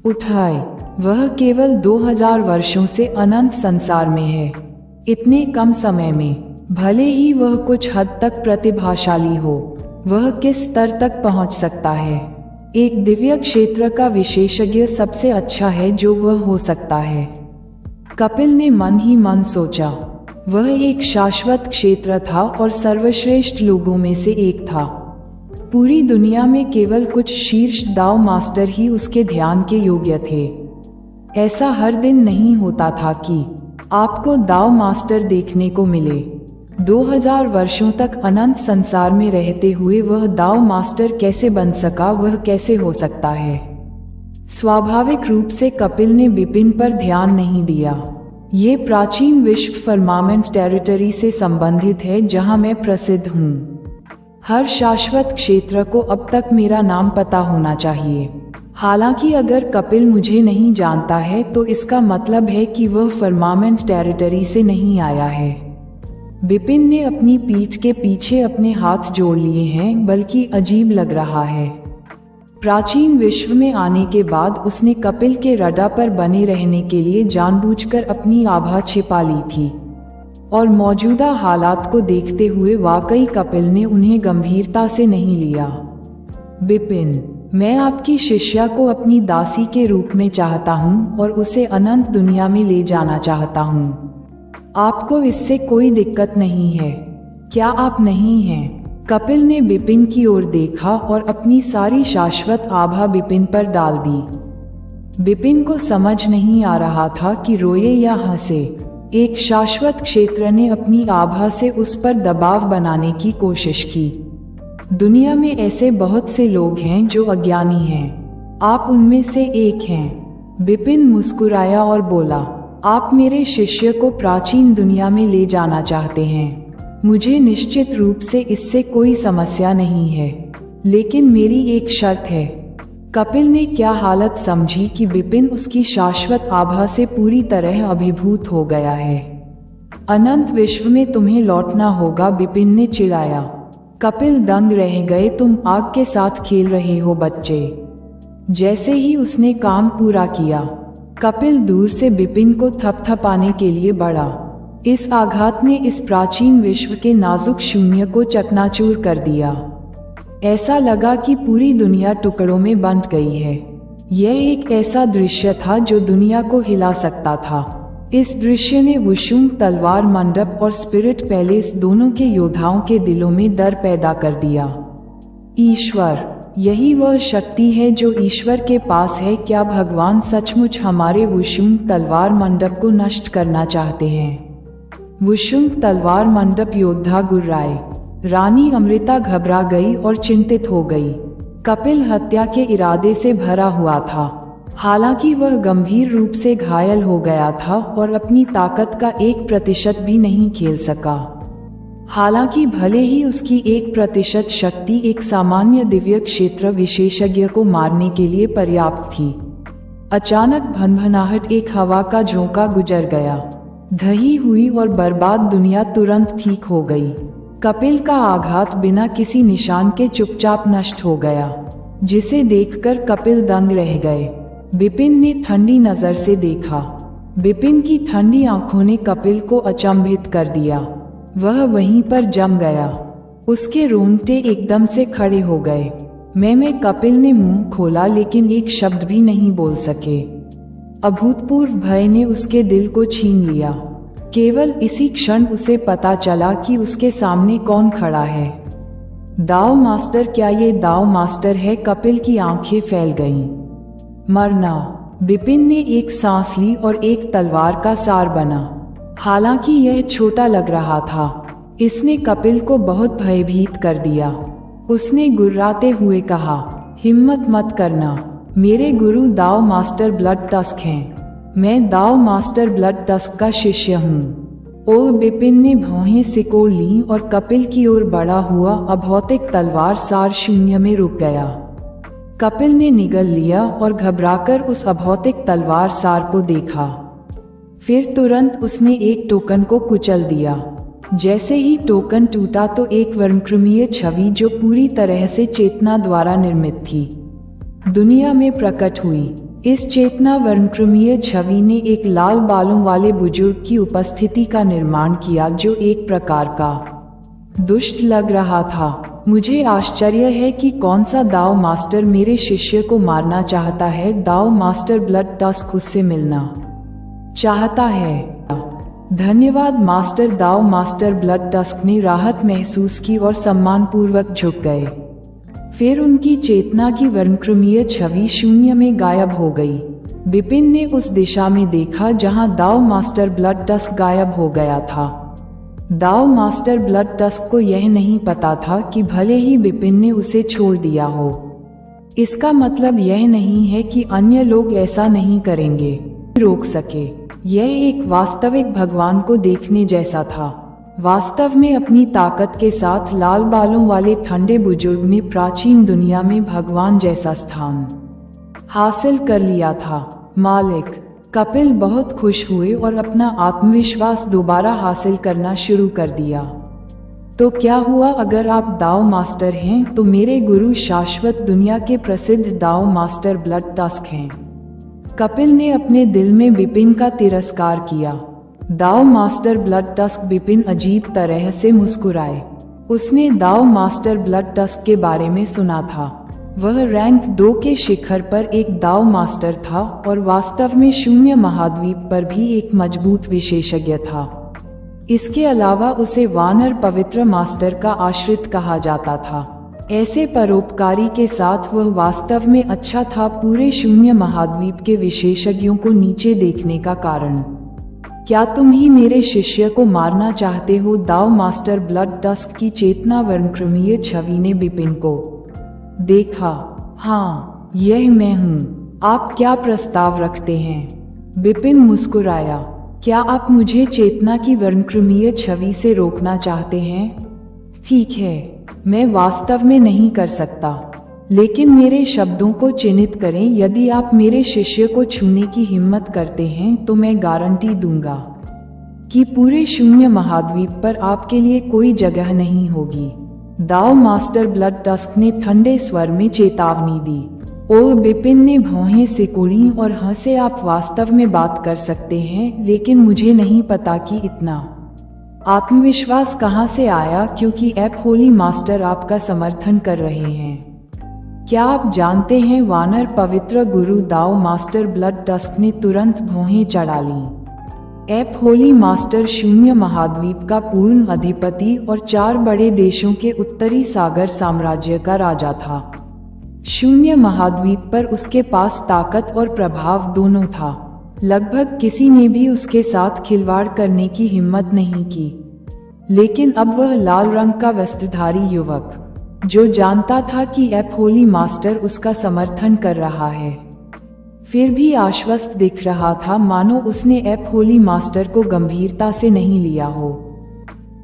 उठाई। वह केवल 2000 वर्षों से अनंत संसार में है। इतने कम समय में, भले ही वह कुछ हद तक प्रतिभाशाली हो, वह किस स्तर तक पहुंच सकता है? एक दिव्य क्षेत्र का विशेषज्ञ सबसे अच्छा है जो वह हो सकता है। कपिल ने मन ही मन सोचा। वह एक शाश्वत क्षेत्र था और सर्वश्रेष्ठ लोगों में से एक था। पूरी दुनिया में केवल कुछ शीर्ष दाव मास्टर ही उसके ध्यान के योग्य थे। ऐसा हर दिन नहीं होता था कि आपको दाव मास्टर देखने को मिले। 2000 वर्षों तक अनंत संसार में रहते हुए वह दाव मास्टर कैसे बन सका? वह कैसे हो सकता है? स्वाभाविक रूप से कपिल ने विपिन पर ध्यान नहीं दिया। ये प्राचीन विश्व फर्मामेंट टेरिटरी से संबंधित है जहां मैं प्रसिद्ध हूँ। हर शाश्वत क्षेत्र को अब तक मेरा नाम पता होना चाहिए। हालांकि अगर कपिल मुझे नहीं जानता है तो इसका मतलब है कि वह फर्मामेंट टेरिटरी से नहीं आया है। विपिन ने अपनी पीठ के पीछे अपने हाथ जोड़ लिए हैं, बल्कि अजीब लग रहा है। प्राचीन विश्व में आने के बाद उसने कपिल के रडा पर बने रहने के लिए जानबूझकर अपनी आभा छिपा ली थी और मौजूदा हालात को देखते हुए वाकई कपिल ने उन्हें गंभीरता से नहीं लिया। विपिन, मैं आपकी शिष्या को अपनी दासी के रूप में चाहता हूँ और उसे अनंत दुनिया में ले जाना चाहता हूँ। आपको इससे कोई दिक्कत नहीं है, क्या आप नहीं हैं? कपिल ने विपिन की ओर देखा और अपनी सारी शाश्वत आभा विपिन पर डाल दी। विपिन को समझ नहीं आ रहा था कि रोए या हंसे। एक शाश्वत क्षेत्र ने अपनी आभा से उस पर दबाव बनाने की कोशिश की। दुनिया में ऐसे बहुत से लोग हैं जो अज्ञानी हैं। आप उनमें से एक हैं। विपिन मुस्कुराया और बोला, आप मेरे शिष्य को प्राचीन दुनिया में ले जाना चाहते हैं। मुझे निश्चित रूप से इससे कोई समस्या नहीं है, लेकिन मेरी एक शर्त है। कपिल ने क्या हालत समझी कि विपिन उसकी शाश्वत आभा से पूरी तरह अभिभूत हो गया है। अनंत विश्व में तुम्हें लौटना होगा, विपिन ने चिढ़ाया। कपिल दंग रह गए। तुम आग के साथ खेल रहे हो बच्चे। जैसे ही उसने काम पूरा किया, कपिल दूर से विपिन को थपथपाने के लिए बढ़ा। इस आघात ने इस प्राचीन विश्व के नाजुक शून्य को चकनाचूर कर दिया। ऐसा लगा कि पूरी दुनिया टुकड़ों में बंट गई है। यह एक ऐसा दृश्य था जो दुनिया को हिला सकता था। इस दृश्य ने वुशुंग तलवार मंडप और स्पिरिट पैलेस दोनों के योद्धाओं के दिलों में डर पैदा कर दिया। ईश्वर, यही वह शक्ति है जो ईश्वर के पास है। क्या भगवान सचमुच हमारे वुशुंग तलवार मंडप को नष्ट करना चाहते हैं? वुशुंग तलवार मंडप योद्धा गुर्राए। रानी अमृता घबरा गई और चिंतित हो गई। कपिल हत्या के इरादे से भरा हुआ था। हालांकि वह गंभीर रूप से घायल हो गया था और अपनी ताकत का 1% भी नहीं खेल सका। हालांकि भले ही उसकी 1% शक्ति एक सामान्य दिव्य क्षेत्र विशेषज्ञ को मारने के लिए पर्याप्त थी। अचानक भनभनाहट, एक हवा का झोंका गुजर गया। ढही हुई और बर्बाद दुनिया तुरंत ठीक हो गई। कपिल का आघात बिना किसी निशान के चुपचाप नष्ट हो गया, जिसे देखकर कपिल दंग रह गए। विपिन ने ठंडी नजर से देखा। विपिन की ठंडी आंखों ने कपिल को अचंभित कर दिया। वह वहीं पर जम गया। उसके रोंगटे एकदम से खड़े हो गए। मैं कपिल ने मुंह खोला, लेकिन एक शब्द भी नहीं बोल सके। अभूतपूर्व भय ने उसके दिल को छीन लिया। केवल इसी क्षण उसे पता चला कि उसके सामने कौन खड़ा है। दाव मास्टर। क्या ये दाव मास्टर है? कपिल की आंखें फैल गईं। मरना। विपिन ने एक सांस ली और एक तलवार का सार बना। हालांकि यह छोटा लग रहा था, इसने कपिल को बहुत भयभीत कर दिया। उसने गुर्राते हुए कहा, हिम्मत मत करना। मेरे गुरु दाव मास्टर ब्लड टस्क हैं। मैं दाव मास्टर ब्लड टस्क का शिष्य हूँ। ओह! विपिन ने भौहें सिकोड़ लीं और कपिल की ओर बढ़ा हुआ अभौतिक तलवार सार शून्य में रुक गया। कपिल ने निगल लिया और घबराकर उस अभौतिक तलवार सार को देखा। फिर तुरंत उसने एक टोकन को कुचल दिया। जैसे ही टोकन टूटा तो एक वर्णक्रमीय छवि, जो पूरी तरह से चेतना द्वारा निर्मित थी, दुनिया में प्रकट हुई। इस चेतना वर्णक्रमीय छवि ने एक लाल बालों वाले बुजुर्ग की उपस्थिति का निर्माण किया, जो एक प्रकार का दुष्ट लग रहा था। मुझे आश्चर्य है कि कौन सा दाव मास्टर मेरे शिष्य को मारना चाहता है। दाव मास्टर ब्लड टस्क उससे मिलना चाहता है। धन्यवाद मास्टर। दाव मास्टर ब्लड टस्क ने राहत महसूस की और सम्मानपूर्वक झुक गए। फिर उनकी चेतना की वर्णक्रमीय छवि शून्य में गायब हो गई। विपिन ने उस दिशा में देखा जहां दाव मास्टर ब्लड टस्क गायब हो गया था। दाव मास्टर ब्लड टस्क को यह नहीं पता था कि भले ही विपिन ने उसे छोड़ दिया हो, इसका मतलब यह नहीं है कि अन्य लोग ऐसा नहीं करेंगे, रोक सके। यह एक वास्तविक भगवान को देखने जैसा था। वास्तव में अपनी ताकत के साथ लाल बालों वाले ठंडे बुजुर्ग ने प्राचीन दुनिया में भगवान जैसा स्थान हासिल कर लिया था। मालिक। कपिल बहुत खुश हुए और अपना आत्मविश्वास दोबारा हासिल करना शुरू कर दिया। तो क्या हुआ? अगर आप दाव मास्टर हैं तो मेरे गुरु शाश्वत दुनिया के प्रसिद्ध दाव मास्टर ब्लड टस्क हैं। कपिल ने अपने दिल में विपिन का तिरस्कार किया। दाव मास्टर ब्लड टस्क। विपिन अजीब तरह से मुस्कुराए। उसने दाव मास्टर ब्लड टस्क के बारे में सुना था। वह रैंक 2 के शिखर पर एक दाव मास्टर था और वास्तव में शून्य महाद्वीप पर भी एक मजबूत विशेषज्ञ था। इसके अलावा उसे वानर पवित्र मास्टर का आश्रित कहा जाता था। ऐसे परोपकारी के साथ वह वास्तव में अच्छा था। पूरे शून्य महाद्वीप के विशेषज्ञों को नीचे देखने का कारण। क्या तुम ही मेरे शिष्य को मारना चाहते हो? दाव मास्टर ब्लड टस्क की चेतना वर्णक्रमीय छवि ने विपिन को देखा। हाँ, यह मैं हूँ। आप क्या प्रस्ताव रखते हैं? विपिन मुस्कुराया। क्या आप मुझे चेतना की वर्णक्रमीय छवि से रोकना चाहते हैं? ठीक है, मैं वास्तव में नहीं कर सकता, लेकिन मेरे शब्दों को चिन्हित करें। यदि आप मेरे शिष्य को छूने की हिम्मत करते हैं तो मैं गारंटी दूंगा कि पूरे शून्य महाद्वीप पर आपके लिए कोई जगह नहीं होगी। दाओ मास्टर ब्लड टस्क ने ठंडे स्वर में चेतावनी दी। ओह, बिपिन ने भौहें सिकोड़ी और हंसे, आप वास्तव में बात कर सकते हैं, लेकिन मुझे नहीं पता कि इतना आत्मविश्वास कहाँ से आया, क्योंकि ऐप होली मास्टर आपका समर्थन कर रहे हैं। क्या आप जानते हैं वानर पवित्र गुरु दाओ मास्टर ब्लड टस्क ने तुरंत भौहें चढ़ा ली। ऐप होली मास्टर शून्य महाद्वीप का पूर्ण अधिपति और 4 बड़े देशों के उत्तरी सागर साम्राज्य का राजा था। शून्य महाद्वीप पर उसके पास ताकत और प्रभाव दोनों था। लगभग किसी ने भी उसके साथ खिलवाड़ करने की हिम्मत नहीं की। लेकिन अब वह लाल रंग का वस्त्रधारी युवक, जो जानता था कि ऐप होली मास्टर उसका समर्थन कर रहा है, फिर भी आश्वस्त दिख रहा था, मानो उसने ऐप होली मास्टर को गंभीरता से नहीं लिया हो।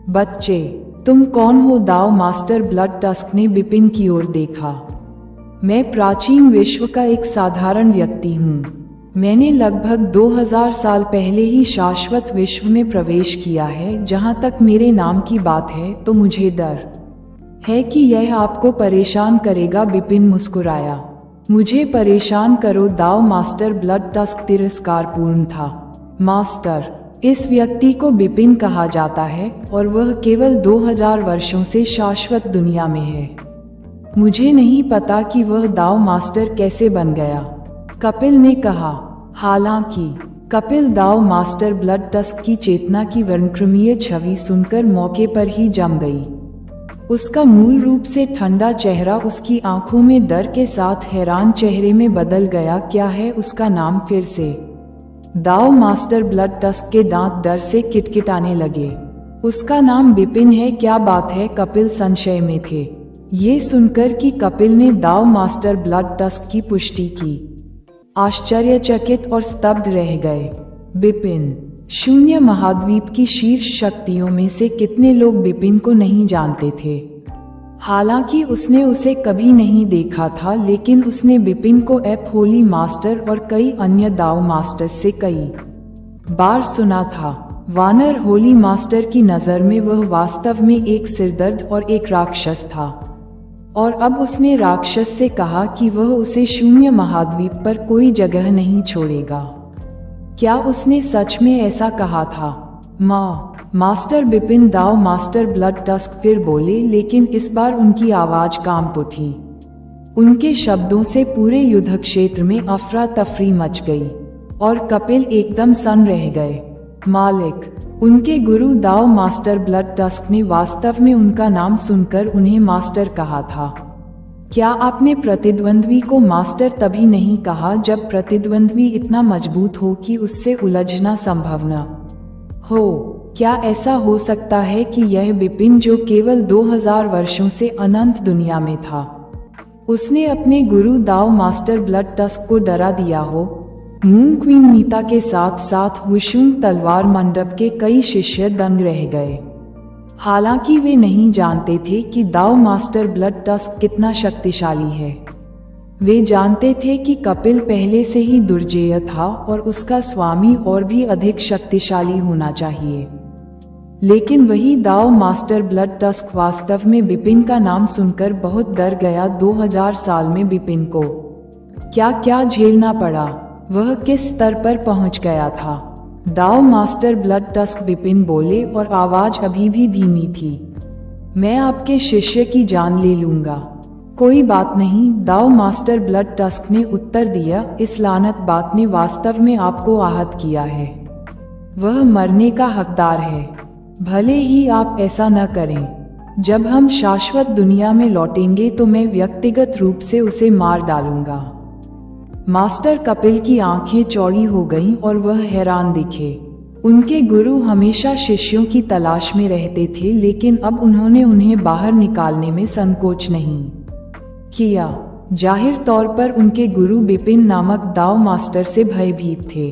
बच्चे, तुम कौन हो? दाओ मास्टर ब्लड टस्क ने बिपिन की ओर देखा। मैं प्राचीन विश्व का एक साधारण व्यक्ति हूँ। मैंने लगभग 2000 साल पहले ही शाश्वत विश्व में प्रवेश किया है। जहाँ तक मेरे नाम की बात है तो मुझे डर है कि यह आपको परेशान करेगा। बिपिन मुस्कुराया। मुझे परेशान करो। दाओ मास्टर ब्लड टस्क तिरस्कारपूर्ण था। मास्टर, इस व्यक्ति को बिपिन कहा जाता है और वह केवल 2000 वर्षों से शाश्वत दुनिया में है। मुझे नहीं पता कि वह दाओ मास्टर कैसे बन गया, कपिल ने कहा। हालांकि कपिल दाओ मास्टर ब्लड टस्क की चेतना की वर्णक्रमीय छवि सुनकर मौके पर ही जम गई। उसका मूल रूप से ठंडा चेहरा उसकी आंखों में डर के साथ हैरान चेहरे में बदल गया। क्या है उसका नाम? फिर से दाओ मास्टर ब्लड टस्क के दांत डर से किटकिटाने लगे। उसका नाम बिपिन है। क्या बात है? कपिल संशय में थे। ये सुनकर कि कपिल ने दाओ मास्टर ब्लड टस्क की पुष्टि की, आश्चर्यचकित और स्तब्ध रह गए। बिपिन, शून्य महाद्वीप की शीर्ष शक्तियों में से कितने लोग बिपिन को नहीं जानते थे। हालांकि उसने उसे कभी नहीं देखा था, लेकिन उसने बिपिन को ऐप होली मास्टर और कई अन्य दाओ मास्टर से कई बार सुना था। वानर होली मास्टर की नज़र में वह वास्तव में एक सिरदर्द और एक राक्षस था, और अब उसने राक्षस से कहा कि वह उसे शून्य महाद्वीप पर कोई जगह नहीं छोड़ेगा। क्या उसने सच में ऐसा कहा था? मास्टर बिपिन, दाओ मास्टर ब्लड टस्क फिर बोले, लेकिन इस बार उनकी आवाज कांप उठी। उनके शब्दों से पूरे युद्ध क्षेत्र में अफरा तफरी मच गई और कपिल एकदम सन्न रह गए। मालिक, उनके गुरु दाओ मास्टर ब्लड टस्क ने वास्तव में उनका नाम सुनकर उन्हें मास्टर कहा था। क्या आपने प्रतिद्वंद्वी को मास्टर तभी नहीं कहा जब प्रतिद्वंद्वी इतना मजबूत हो कि उससे उलझना संभव न हो? क्या ऐसा हो सकता है कि यह बिपिन, जो केवल 2000 वर्षों से अनंत दुनिया में था, उसने अपने गुरु दाओ मास्टर ब्लड टस्क को डरा दिया हो? मून क्वीन मीता के साथ साथ वुशुंग तलवार मंडप के कई शिष्य दंग रह गए। हालांकि वे नहीं जानते थे कि दाओ मास्टर ब्लड टस्क कितना शक्तिशाली है। वे जानते थे कि कपिल पहले से ही दुर्जेय था और उसका स्वामी और भी अधिक शक्तिशाली होना चाहिए। लेकिन वही दाओ मास्टर ब्लड टस्क वास्तव में बिपिन का नाम सुनकर बहुत डर गया। 2000 साल में बिपिन को क्या क्या झेलना पड़ा, वह किस स्तर पर पहुंच गया था। दाओ मास्टर ब्लड टस्क, बिपिन बोले और आवाज अभी भी धीमी थी। मैं आपके शिष्य की जान ले लूंगा। कोई बात नहीं, दाओ मास्टर ब्लड टस्क ने उत्तर दिया। इस लानत बात ने वास्तव में आपको आहत किया है। वह मरने का हकदार है, भले ही आप ऐसा न करें। जब हम शाश्वत दुनिया में लौटेंगे तो मैं व्यक्तिगत रूप से उसे मार डालूंगा। मास्टर कपिल की आंखें चौड़ी हो गईं और वह हैरान दिखे। उनके गुरु हमेशा शिष्यों की तलाश में रहते थे, लेकिन अब उन्होंने उन्हें बाहर निकालने में संकोच नहीं किया। जाहिर तौर पर उनके गुरु बिपिन नामक दाओ मास्टर से भयभीत थे।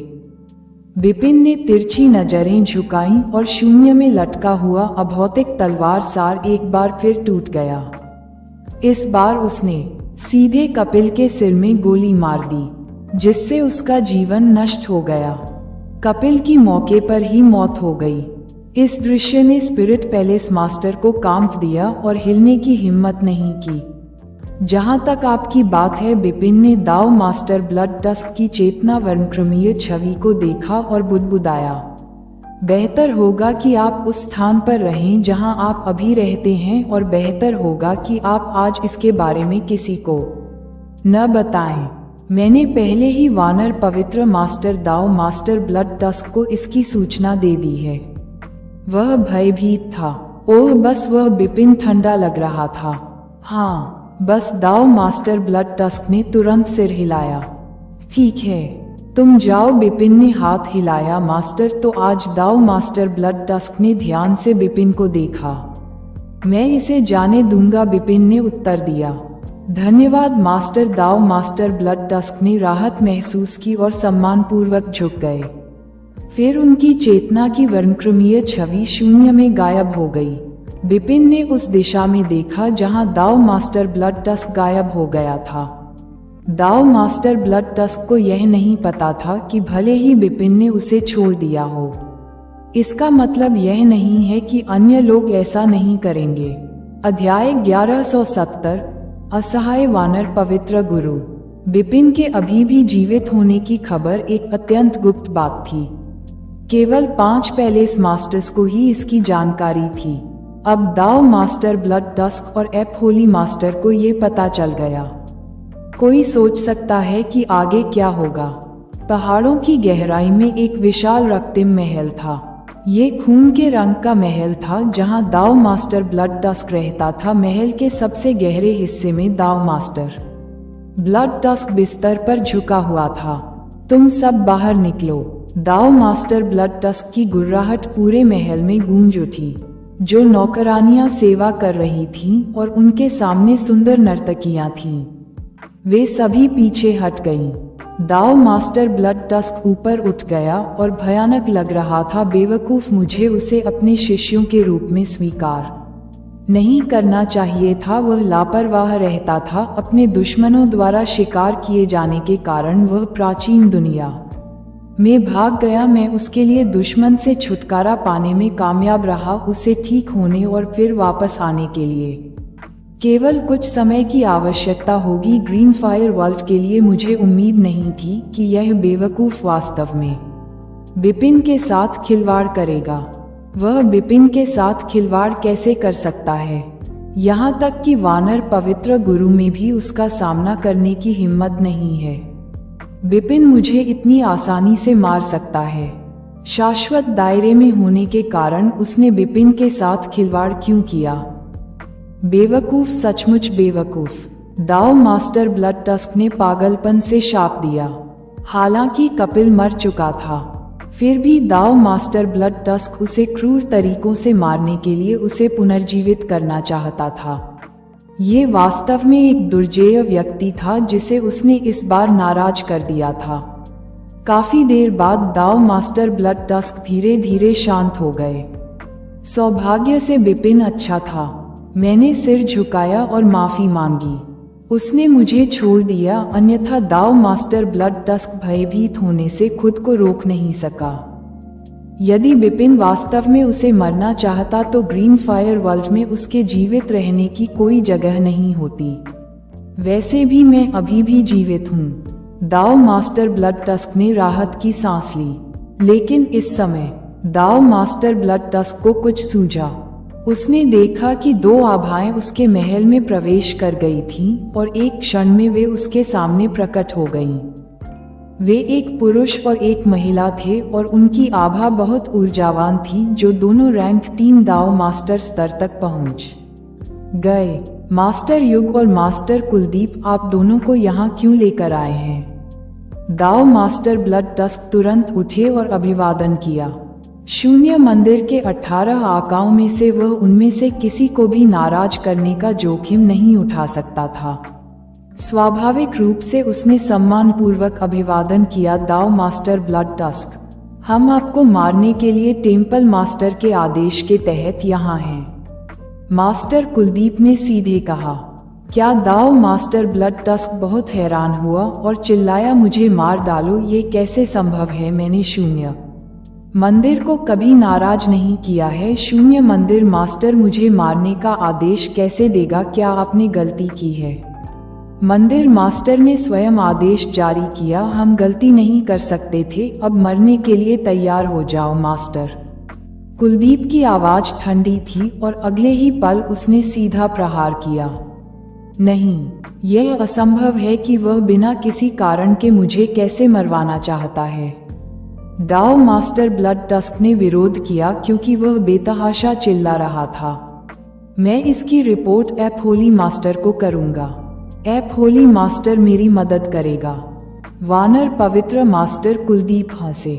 बिपिन ने तिरछी नजरें झुकाईं और शून्य में लटका हुआ अभौतिक तलवार सार एक बार फिर टूट गया। इस बार उसने सीधे कपिल के सिर में गोली मार दी, जिससे उसका जीवन नष्ट हो गया। कपिल की मौके पर ही मौत हो गई। इस दृश्य ने स्पिरिट पैलेस मास्टर को कांप दिया और हिलने की हिम्मत नहीं की। जहां तक आपकी बात है, बिपिन ने दाव मास्टर ब्लड टस्क की चेतना वर्णक्रमीय छवि को देखा और बुदबुदाया, बेहतर होगा कि आप उस स्थान पर रहें जहां आप अभी रहते हैं, और बेहतर होगा कि आप आज इसके बारे में किसी को न बताएं। मैंने पहले ही वानर पवित्र मास्टर दाव मास्टर ब्लड टस्क को इसकी सूचना दे दी है। वह भयभीत था। ओह बस, वह बिपिन ठंडा लग रहा था। हाँ बस, दाव मास्टर ब्लड टस्क ने तुरंत सिर हिलाया। ठीक है, तुम जाओ, बिपिन ने हाथ हिलाया। मास्टर, तो आज दाव मास्टर ब्लड टस्क ने ध्यान से बिपिन को देखा। मैं इसे जाने दूंगा, बिपिन ने उत्तर दिया। धन्यवाद मास्टर। दाव मास्टर ब्लड टस्क ने राहत महसूस की और सम्मानपूर्वक झुक गए। फिर उनकी चेतना की वर्णक्रमीय छवि शून्य में गायब हो गई। बिपिन ने उस दिशा में देखा जहां दाव मास्टर ब्लड टस्क गायब हो गया था। दाव मास्टर ब्लड टस्क को यह नहीं पता था कि भले ही बिपिन ने उसे छोड़ दिया हो, इसका मतलब यह नहीं है कि अन्य लोग ऐसा नहीं करेंगे। अध्याय 1170 असहाय वानर पवित्र गुरु। बिपिन के अभी भी जीवित होने की खबर एक अत्यंत गुप्त बात थी। केवल 5 पैलेस मास्टर्स को ही इसकी जानकारी थी। अब दाव मास्टर ब्लड टस्क और एप होली मास्टर को ये पता चल गया। कोई सोच सकता है कि आगे क्या होगा। पहाड़ों की गहराई में एक विशाल रक्तिम महल था। ये खून के रंग का महल था जहां दाव मास्टर ब्लड टस्क रहता था। महल के सबसे गहरे हिस्से में दाव मास्टर ब्लड टस्क बिस्तर पर झुका हुआ था। तुम सब बाहर निकलो। दाव मास्टर ब्लड टस्क की गुर्राहट पूरे महल में गूंज उठी। जो नौकरानियां सेवा कर रही थीं और उनके सामने सुंदर नर्तकियां थीं, वे सभी पीछे हट गईं। दाव मास्टर ब्लड टस्क ऊपर उठ गया और भयानक लग रहा था। बेवकूफ, मुझे उसे अपने शिष्यों के रूप में स्वीकार नहीं करना चाहिए था। वह लापरवाह रहता था। अपने दुश्मनों द्वारा शिकार किए जाने के कारण वह प्राचीन दुनिया में भाग गया। मैं उसके लिए दुश्मन से छुटकारा पाने में कामयाब रहा, उसे ठीक होने और फिर वापस आने के लिए केवल कुछ समय की आवश्यकता होगी। ग्रीन फायर वर्ल्ड के लिए मुझे उम्मीद नहीं थी कि यह बेवकूफ वास्तव में बिपिन के साथ खिलवाड़ करेगा। वह बिपिन के साथ खिलवाड़ कैसे कर सकता है? यहाँ तक कि वानर पवित्र गुरु में भी उसका सामना करने की हिम्मत नहीं है। बिपिन मुझे इतनी आसानी से मार सकता है। शाश्वत दायरे में होने के कारण उसने बिपिन के साथ खिलवाड़ क्यों किया? बेवकूफ, सचमुच बेवकूफ। दाव मास्टर ब्लड टस्क ने पागलपन से शाप दिया। हालांकि कपिल मर चुका था, फिर भी दाव मास्टर ब्लड टस्क उसे क्रूर तरीकों से मारने के लिए उसे पुनर्जीवित करना चाहता था। ये वास्तव में एक दुर्जेय व्यक्ति था जिसे उसने इस बार नाराज कर दिया था। काफी देर बाद दाव मास्टर ब्लड टस्क धीरे धीरे शांत हो गए। सौभाग्य से बिपिन अच्छा था। मैंने सिर झुकाया और माफी मांगी। उसने मुझे छोड़ दिया, अन्यथा दाव मास्टर ब्लड टस्क भयभीत होने से खुद को रोक नहीं सका। यदि बिपिन वास्तव में उसे मरना चाहता तो ग्रीन फायर वर्ल्ड में उसके जीवित रहने की कोई जगह नहीं होती। वैसे भी मैं अभी भी जीवित हूँ। दाव मास्टर ब्लड टस्क ने राहत की सांस ली। लेकिन इस समय दाव मास्टर ब्लड टस्क को कुछ सूझा। उसने देखा कि 2 आभाएं उसके महल में प्रवेश कर गई थीं और एक क्षण में वे उसके सामने प्रकट हो गईं। वे एक पुरुष और एक महिला थे और उनकी आभा बहुत ऊर्जावान थी, जो दोनों रैंक 3 दाव मास्टर स्तर तक पहुंच गए। मास्टर युग और मास्टर कुलदीप, आप दोनों को यहाँ क्यों लेकर आए हैं? दाव मास्टर ब्लड टस्क तुरंत उठे और अभिवादन किया। शून्य मंदिर के 18 आकाओं में से वह उनमें से किसी को भी नाराज करने का जोखिम नहीं उठा सकता था। स्वाभाविक रूप से उसने सम्मानपूर्वक अभिवादन किया। दाव मास्टर ब्लड टस्क, हम आपको मारने के लिए टेम्पल मास्टर के आदेश के तहत यहाँ हैं। मास्टर कुलदीप ने सीधे कहा। क्या? दाव मास्टर ब्लड टस्क बहुत हैरान हुआ और चिल्लाया, मुझे मार डालो, ये कैसे संभव है? मैंने शून्य मंदिर को कभी नाराज नहीं किया है। शून्य मंदिर मास्टर मुझे मारने का आदेश कैसे देगा? क्या आपने गलती की है? मंदिर मास्टर ने स्वयं आदेश जारी किया। हम गलती नहीं कर सकते थे, अब मरने के लिए तैयार हो जाओ मास्टर। कुलदीप की आवाज ठंडी थी और अगले ही पल उसने सीधा प्रहार किया। नहीं, यह असंभव है कि वह बिना किसी कारण के मुझे कैसे मरवाना चाहता है। डाओ मास्टर ब्लड टस्क ने विरोध किया क्योंकि वह बेतहाशा चिल्ला रहा था। मैं इसकी रिपोर्ट ऐप होली मास्टर को करूंगा। ऐप होली मास्टर मेरी मदद करेगा। वानर पवित्र मास्टर कुलदीप हंसे।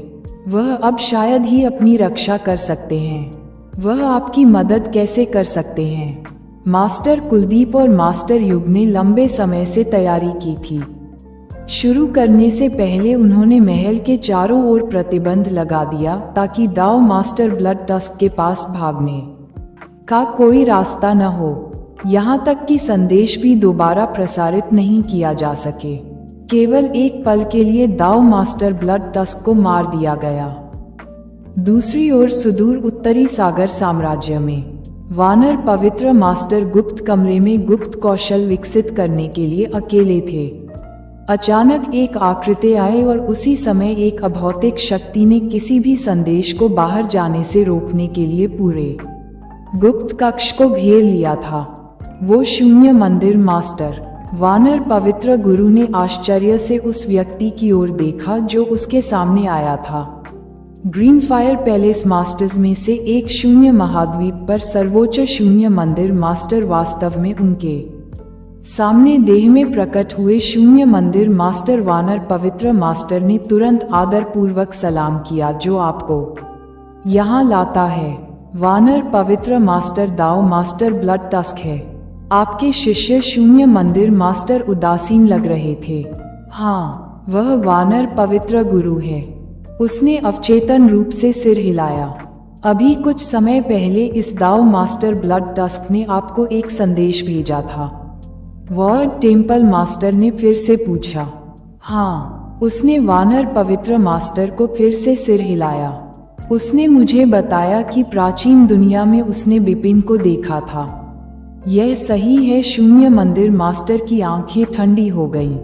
वह अब शायद ही अपनी रक्षा कर सकते हैं। वह आपकी मदद कैसे कर सकते हैं? मास्टर कुलदीप और मास्टर युग ने लंबे समय से तैयारी की थी। शुरू करने से पहले उन्होंने महल के चारों ओर प्रतिबंध लगा दिया ताकि डाओ मास्टर ब्लड टस्क के पास भागने का कोई रास्ता न हो। यहाँ तक कि संदेश भी दोबारा प्रसारित नहीं किया जा सके। केवल एक पल के लिए दाओ मास्टर ब्लड टस्क को मार दिया गया। दूसरी ओर सुदूर उत्तरी सागर साम्राज्य में वानर पवित्र मास्टर गुप्त कमरे में गुप्त कौशल विकसित करने के लिए अकेले थे। अचानक एक आकृति आए और उसी समय एक अभौतिक शक्ति ने किसी भी संदेश को बाहर जाने से रोकने के लिए पूरे गुप्त कक्ष को घेर लिया था। वो शून्य मंदिर मास्टर। वानर पवित्र गुरु ने आश्चर्य से उस व्यक्ति की ओर देखा जो उसके सामने आया था। ग्रीन फायर पैलेस मास्टर्स में से एक शून्य महाद्वीप पर सर्वोच्च शून्य मंदिर मास्टर वास्तव में उनके सामने देह में प्रकट हुए शून्य मंदिर मास्टर वानर पवित्र मास्टर ने तुरंत आदरपूर्वक सलाम किया। जो आपको यहाँ लाता है? वानर पवित्र मास्टर दाओ मास्टर ब्लड टस्क है। आपके शिष्य शून्य मंदिर मास्टर उदासीन लग रहे थे। हाँ, वह वानर पवित्र गुरु है। उसने अवचेतन रूप से सिर हिलाया। अभी कुछ समय पहले इस दाओ मास्टर ब्लड टस्क ने आपको एक संदेश भेजा था। वॉर्ड टेम्पल मास्टर ने फिर से पूछा। हाँ, उसने वानर पवित्र मास्टर को फिर से सिर हिलाया। उसने मुझे बताया कि प्राचीन दुनिया में उसने बिपिन को देखा था। यह सही है? शून्य मंदिर मास्टर की आंखें ठंडी हो गईं।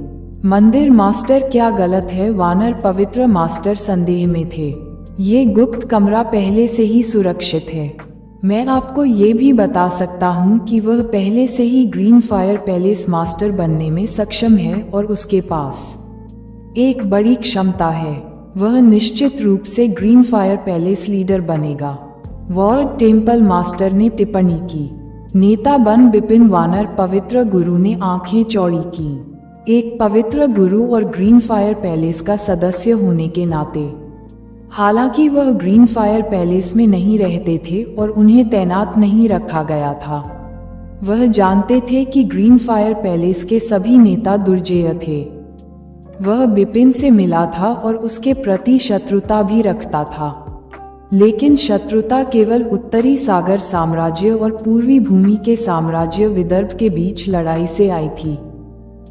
मंदिर मास्टर, क्या गलत है? वानर पवित्र मास्टर संदेह में थे। ये गुप्त कमरा पहले से ही सुरक्षित है। मैं आपको ये भी बता सकता हूँ कि वह पहले से ही ग्रीन फायर पैलेस मास्टर बनने में सक्षम है और उसके पास एक बड़ी क्षमता है। वह निश्चित रूप से ग्रीन फायर पैलेस लीडर बनेगा। वॉर्ड टेम्पल मास्टर ने टिप्पणी की। नेता बन बिपिन। वानर पवित्र गुरु ने आंखें चौड़ी की। एक पवित्र गुरु और ग्रीन फायर पैलेस का सदस्य होने के नाते, हालांकि वह ग्रीन फायर पैलेस में नहीं रहते थे और उन्हें तैनात नहीं रखा गया था, वह जानते थे कि ग्रीन फायर पैलेस के सभी नेता दुर्जेय थे। वह बिपिन से मिला था और उसके प्रति शत्रुता भी रखता था, लेकिन शत्रुता केवल उत्तरी सागर साम्राज्य और पूर्वी भूमि के साम्राज्य विदर्भ के बीच लड़ाई से आई थी।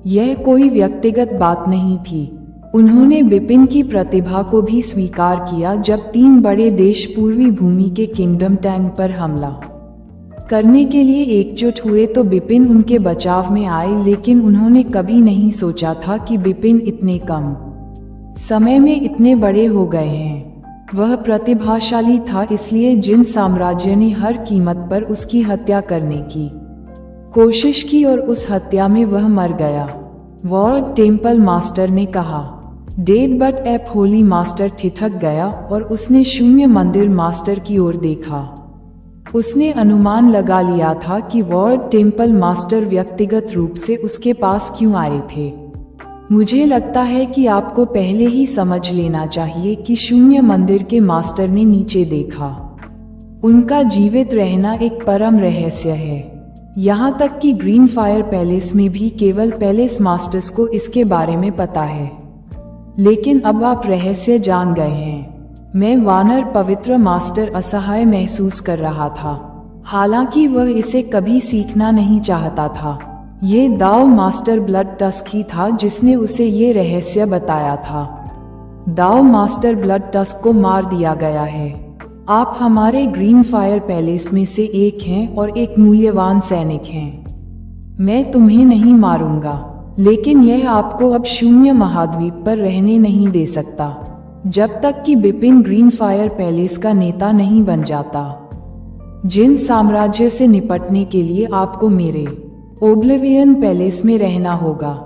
यह कोई व्यक्तिगत बात नहीं थी। उन्होंने बिपिन की प्रतिभा को भी स्वीकार किया जब 3 बड़े देश पूर्वी भूमि के किंगडम टैंक पर हमला करने के लिए एकजुट हुए तो बिपिन उनके बचाव में आए, लेकिन उन्होंने कभी नहीं सोचा था कि बिपिन इतने कम समय में इतने बड़े हो गए हैं। वह प्रतिभाशाली था, इसलिए जिन साम्राज्य ने हर कीमत पर उसकी हत्या करने की कोशिश की और उस हत्या में वह मर गया। वॉर्ड टेम्पल मास्टर ने कहा। डेड बट ऐप होली मास्टर ठिठक गया और उसने शून्य मंदिर मास्टर की ओर देखा। उसने अनुमान लगा लिया था कि वॉर्ड टेम्पल मास्टर व्यक्तिगत रूप से उसके पास क्यों आए थे। मुझे लगता है कि आपको पहले ही समझ लेना चाहिए कि शून्य मंदिर के मास्टर ने नीचे देखा। उनका जीवित रहना एक परम रहस्य है। यहाँ तक कि ग्रीन फायर पैलेस में भी केवल पैलेस मास्टर्स को इसके बारे में पता है। लेकिन अब आप रहस्य जान गए हैं। मैं वानर पवित्र मास्टर असहाय महसूस कर रहा था, हालांकि वह इसे कभी सीखना नहीं चाहता था। ये दाओ मास्टर ब्लड टस्क ही था जिसने उसे ये रहस्य बताया था। दाव मास्टर ब्लड टस्क को मार दिया गया है। आप हमारे ग्रीन फायर पैलेस में से एक हैं और एक मूल्यवान सैनिक हैं। मैं तुम्हें नहीं मारूंगा, लेकिन यह आपको अब शून्य महाद्वीप पर रहने नहीं दे सकता जब तक कि बिपिन ग्रीन फायर पैलेस का नेता नहीं बन जाता। जिन साम्राज्य से निपटने के लिए आपको मेरे ओब्लिवियन पैलेस में रहना होगा।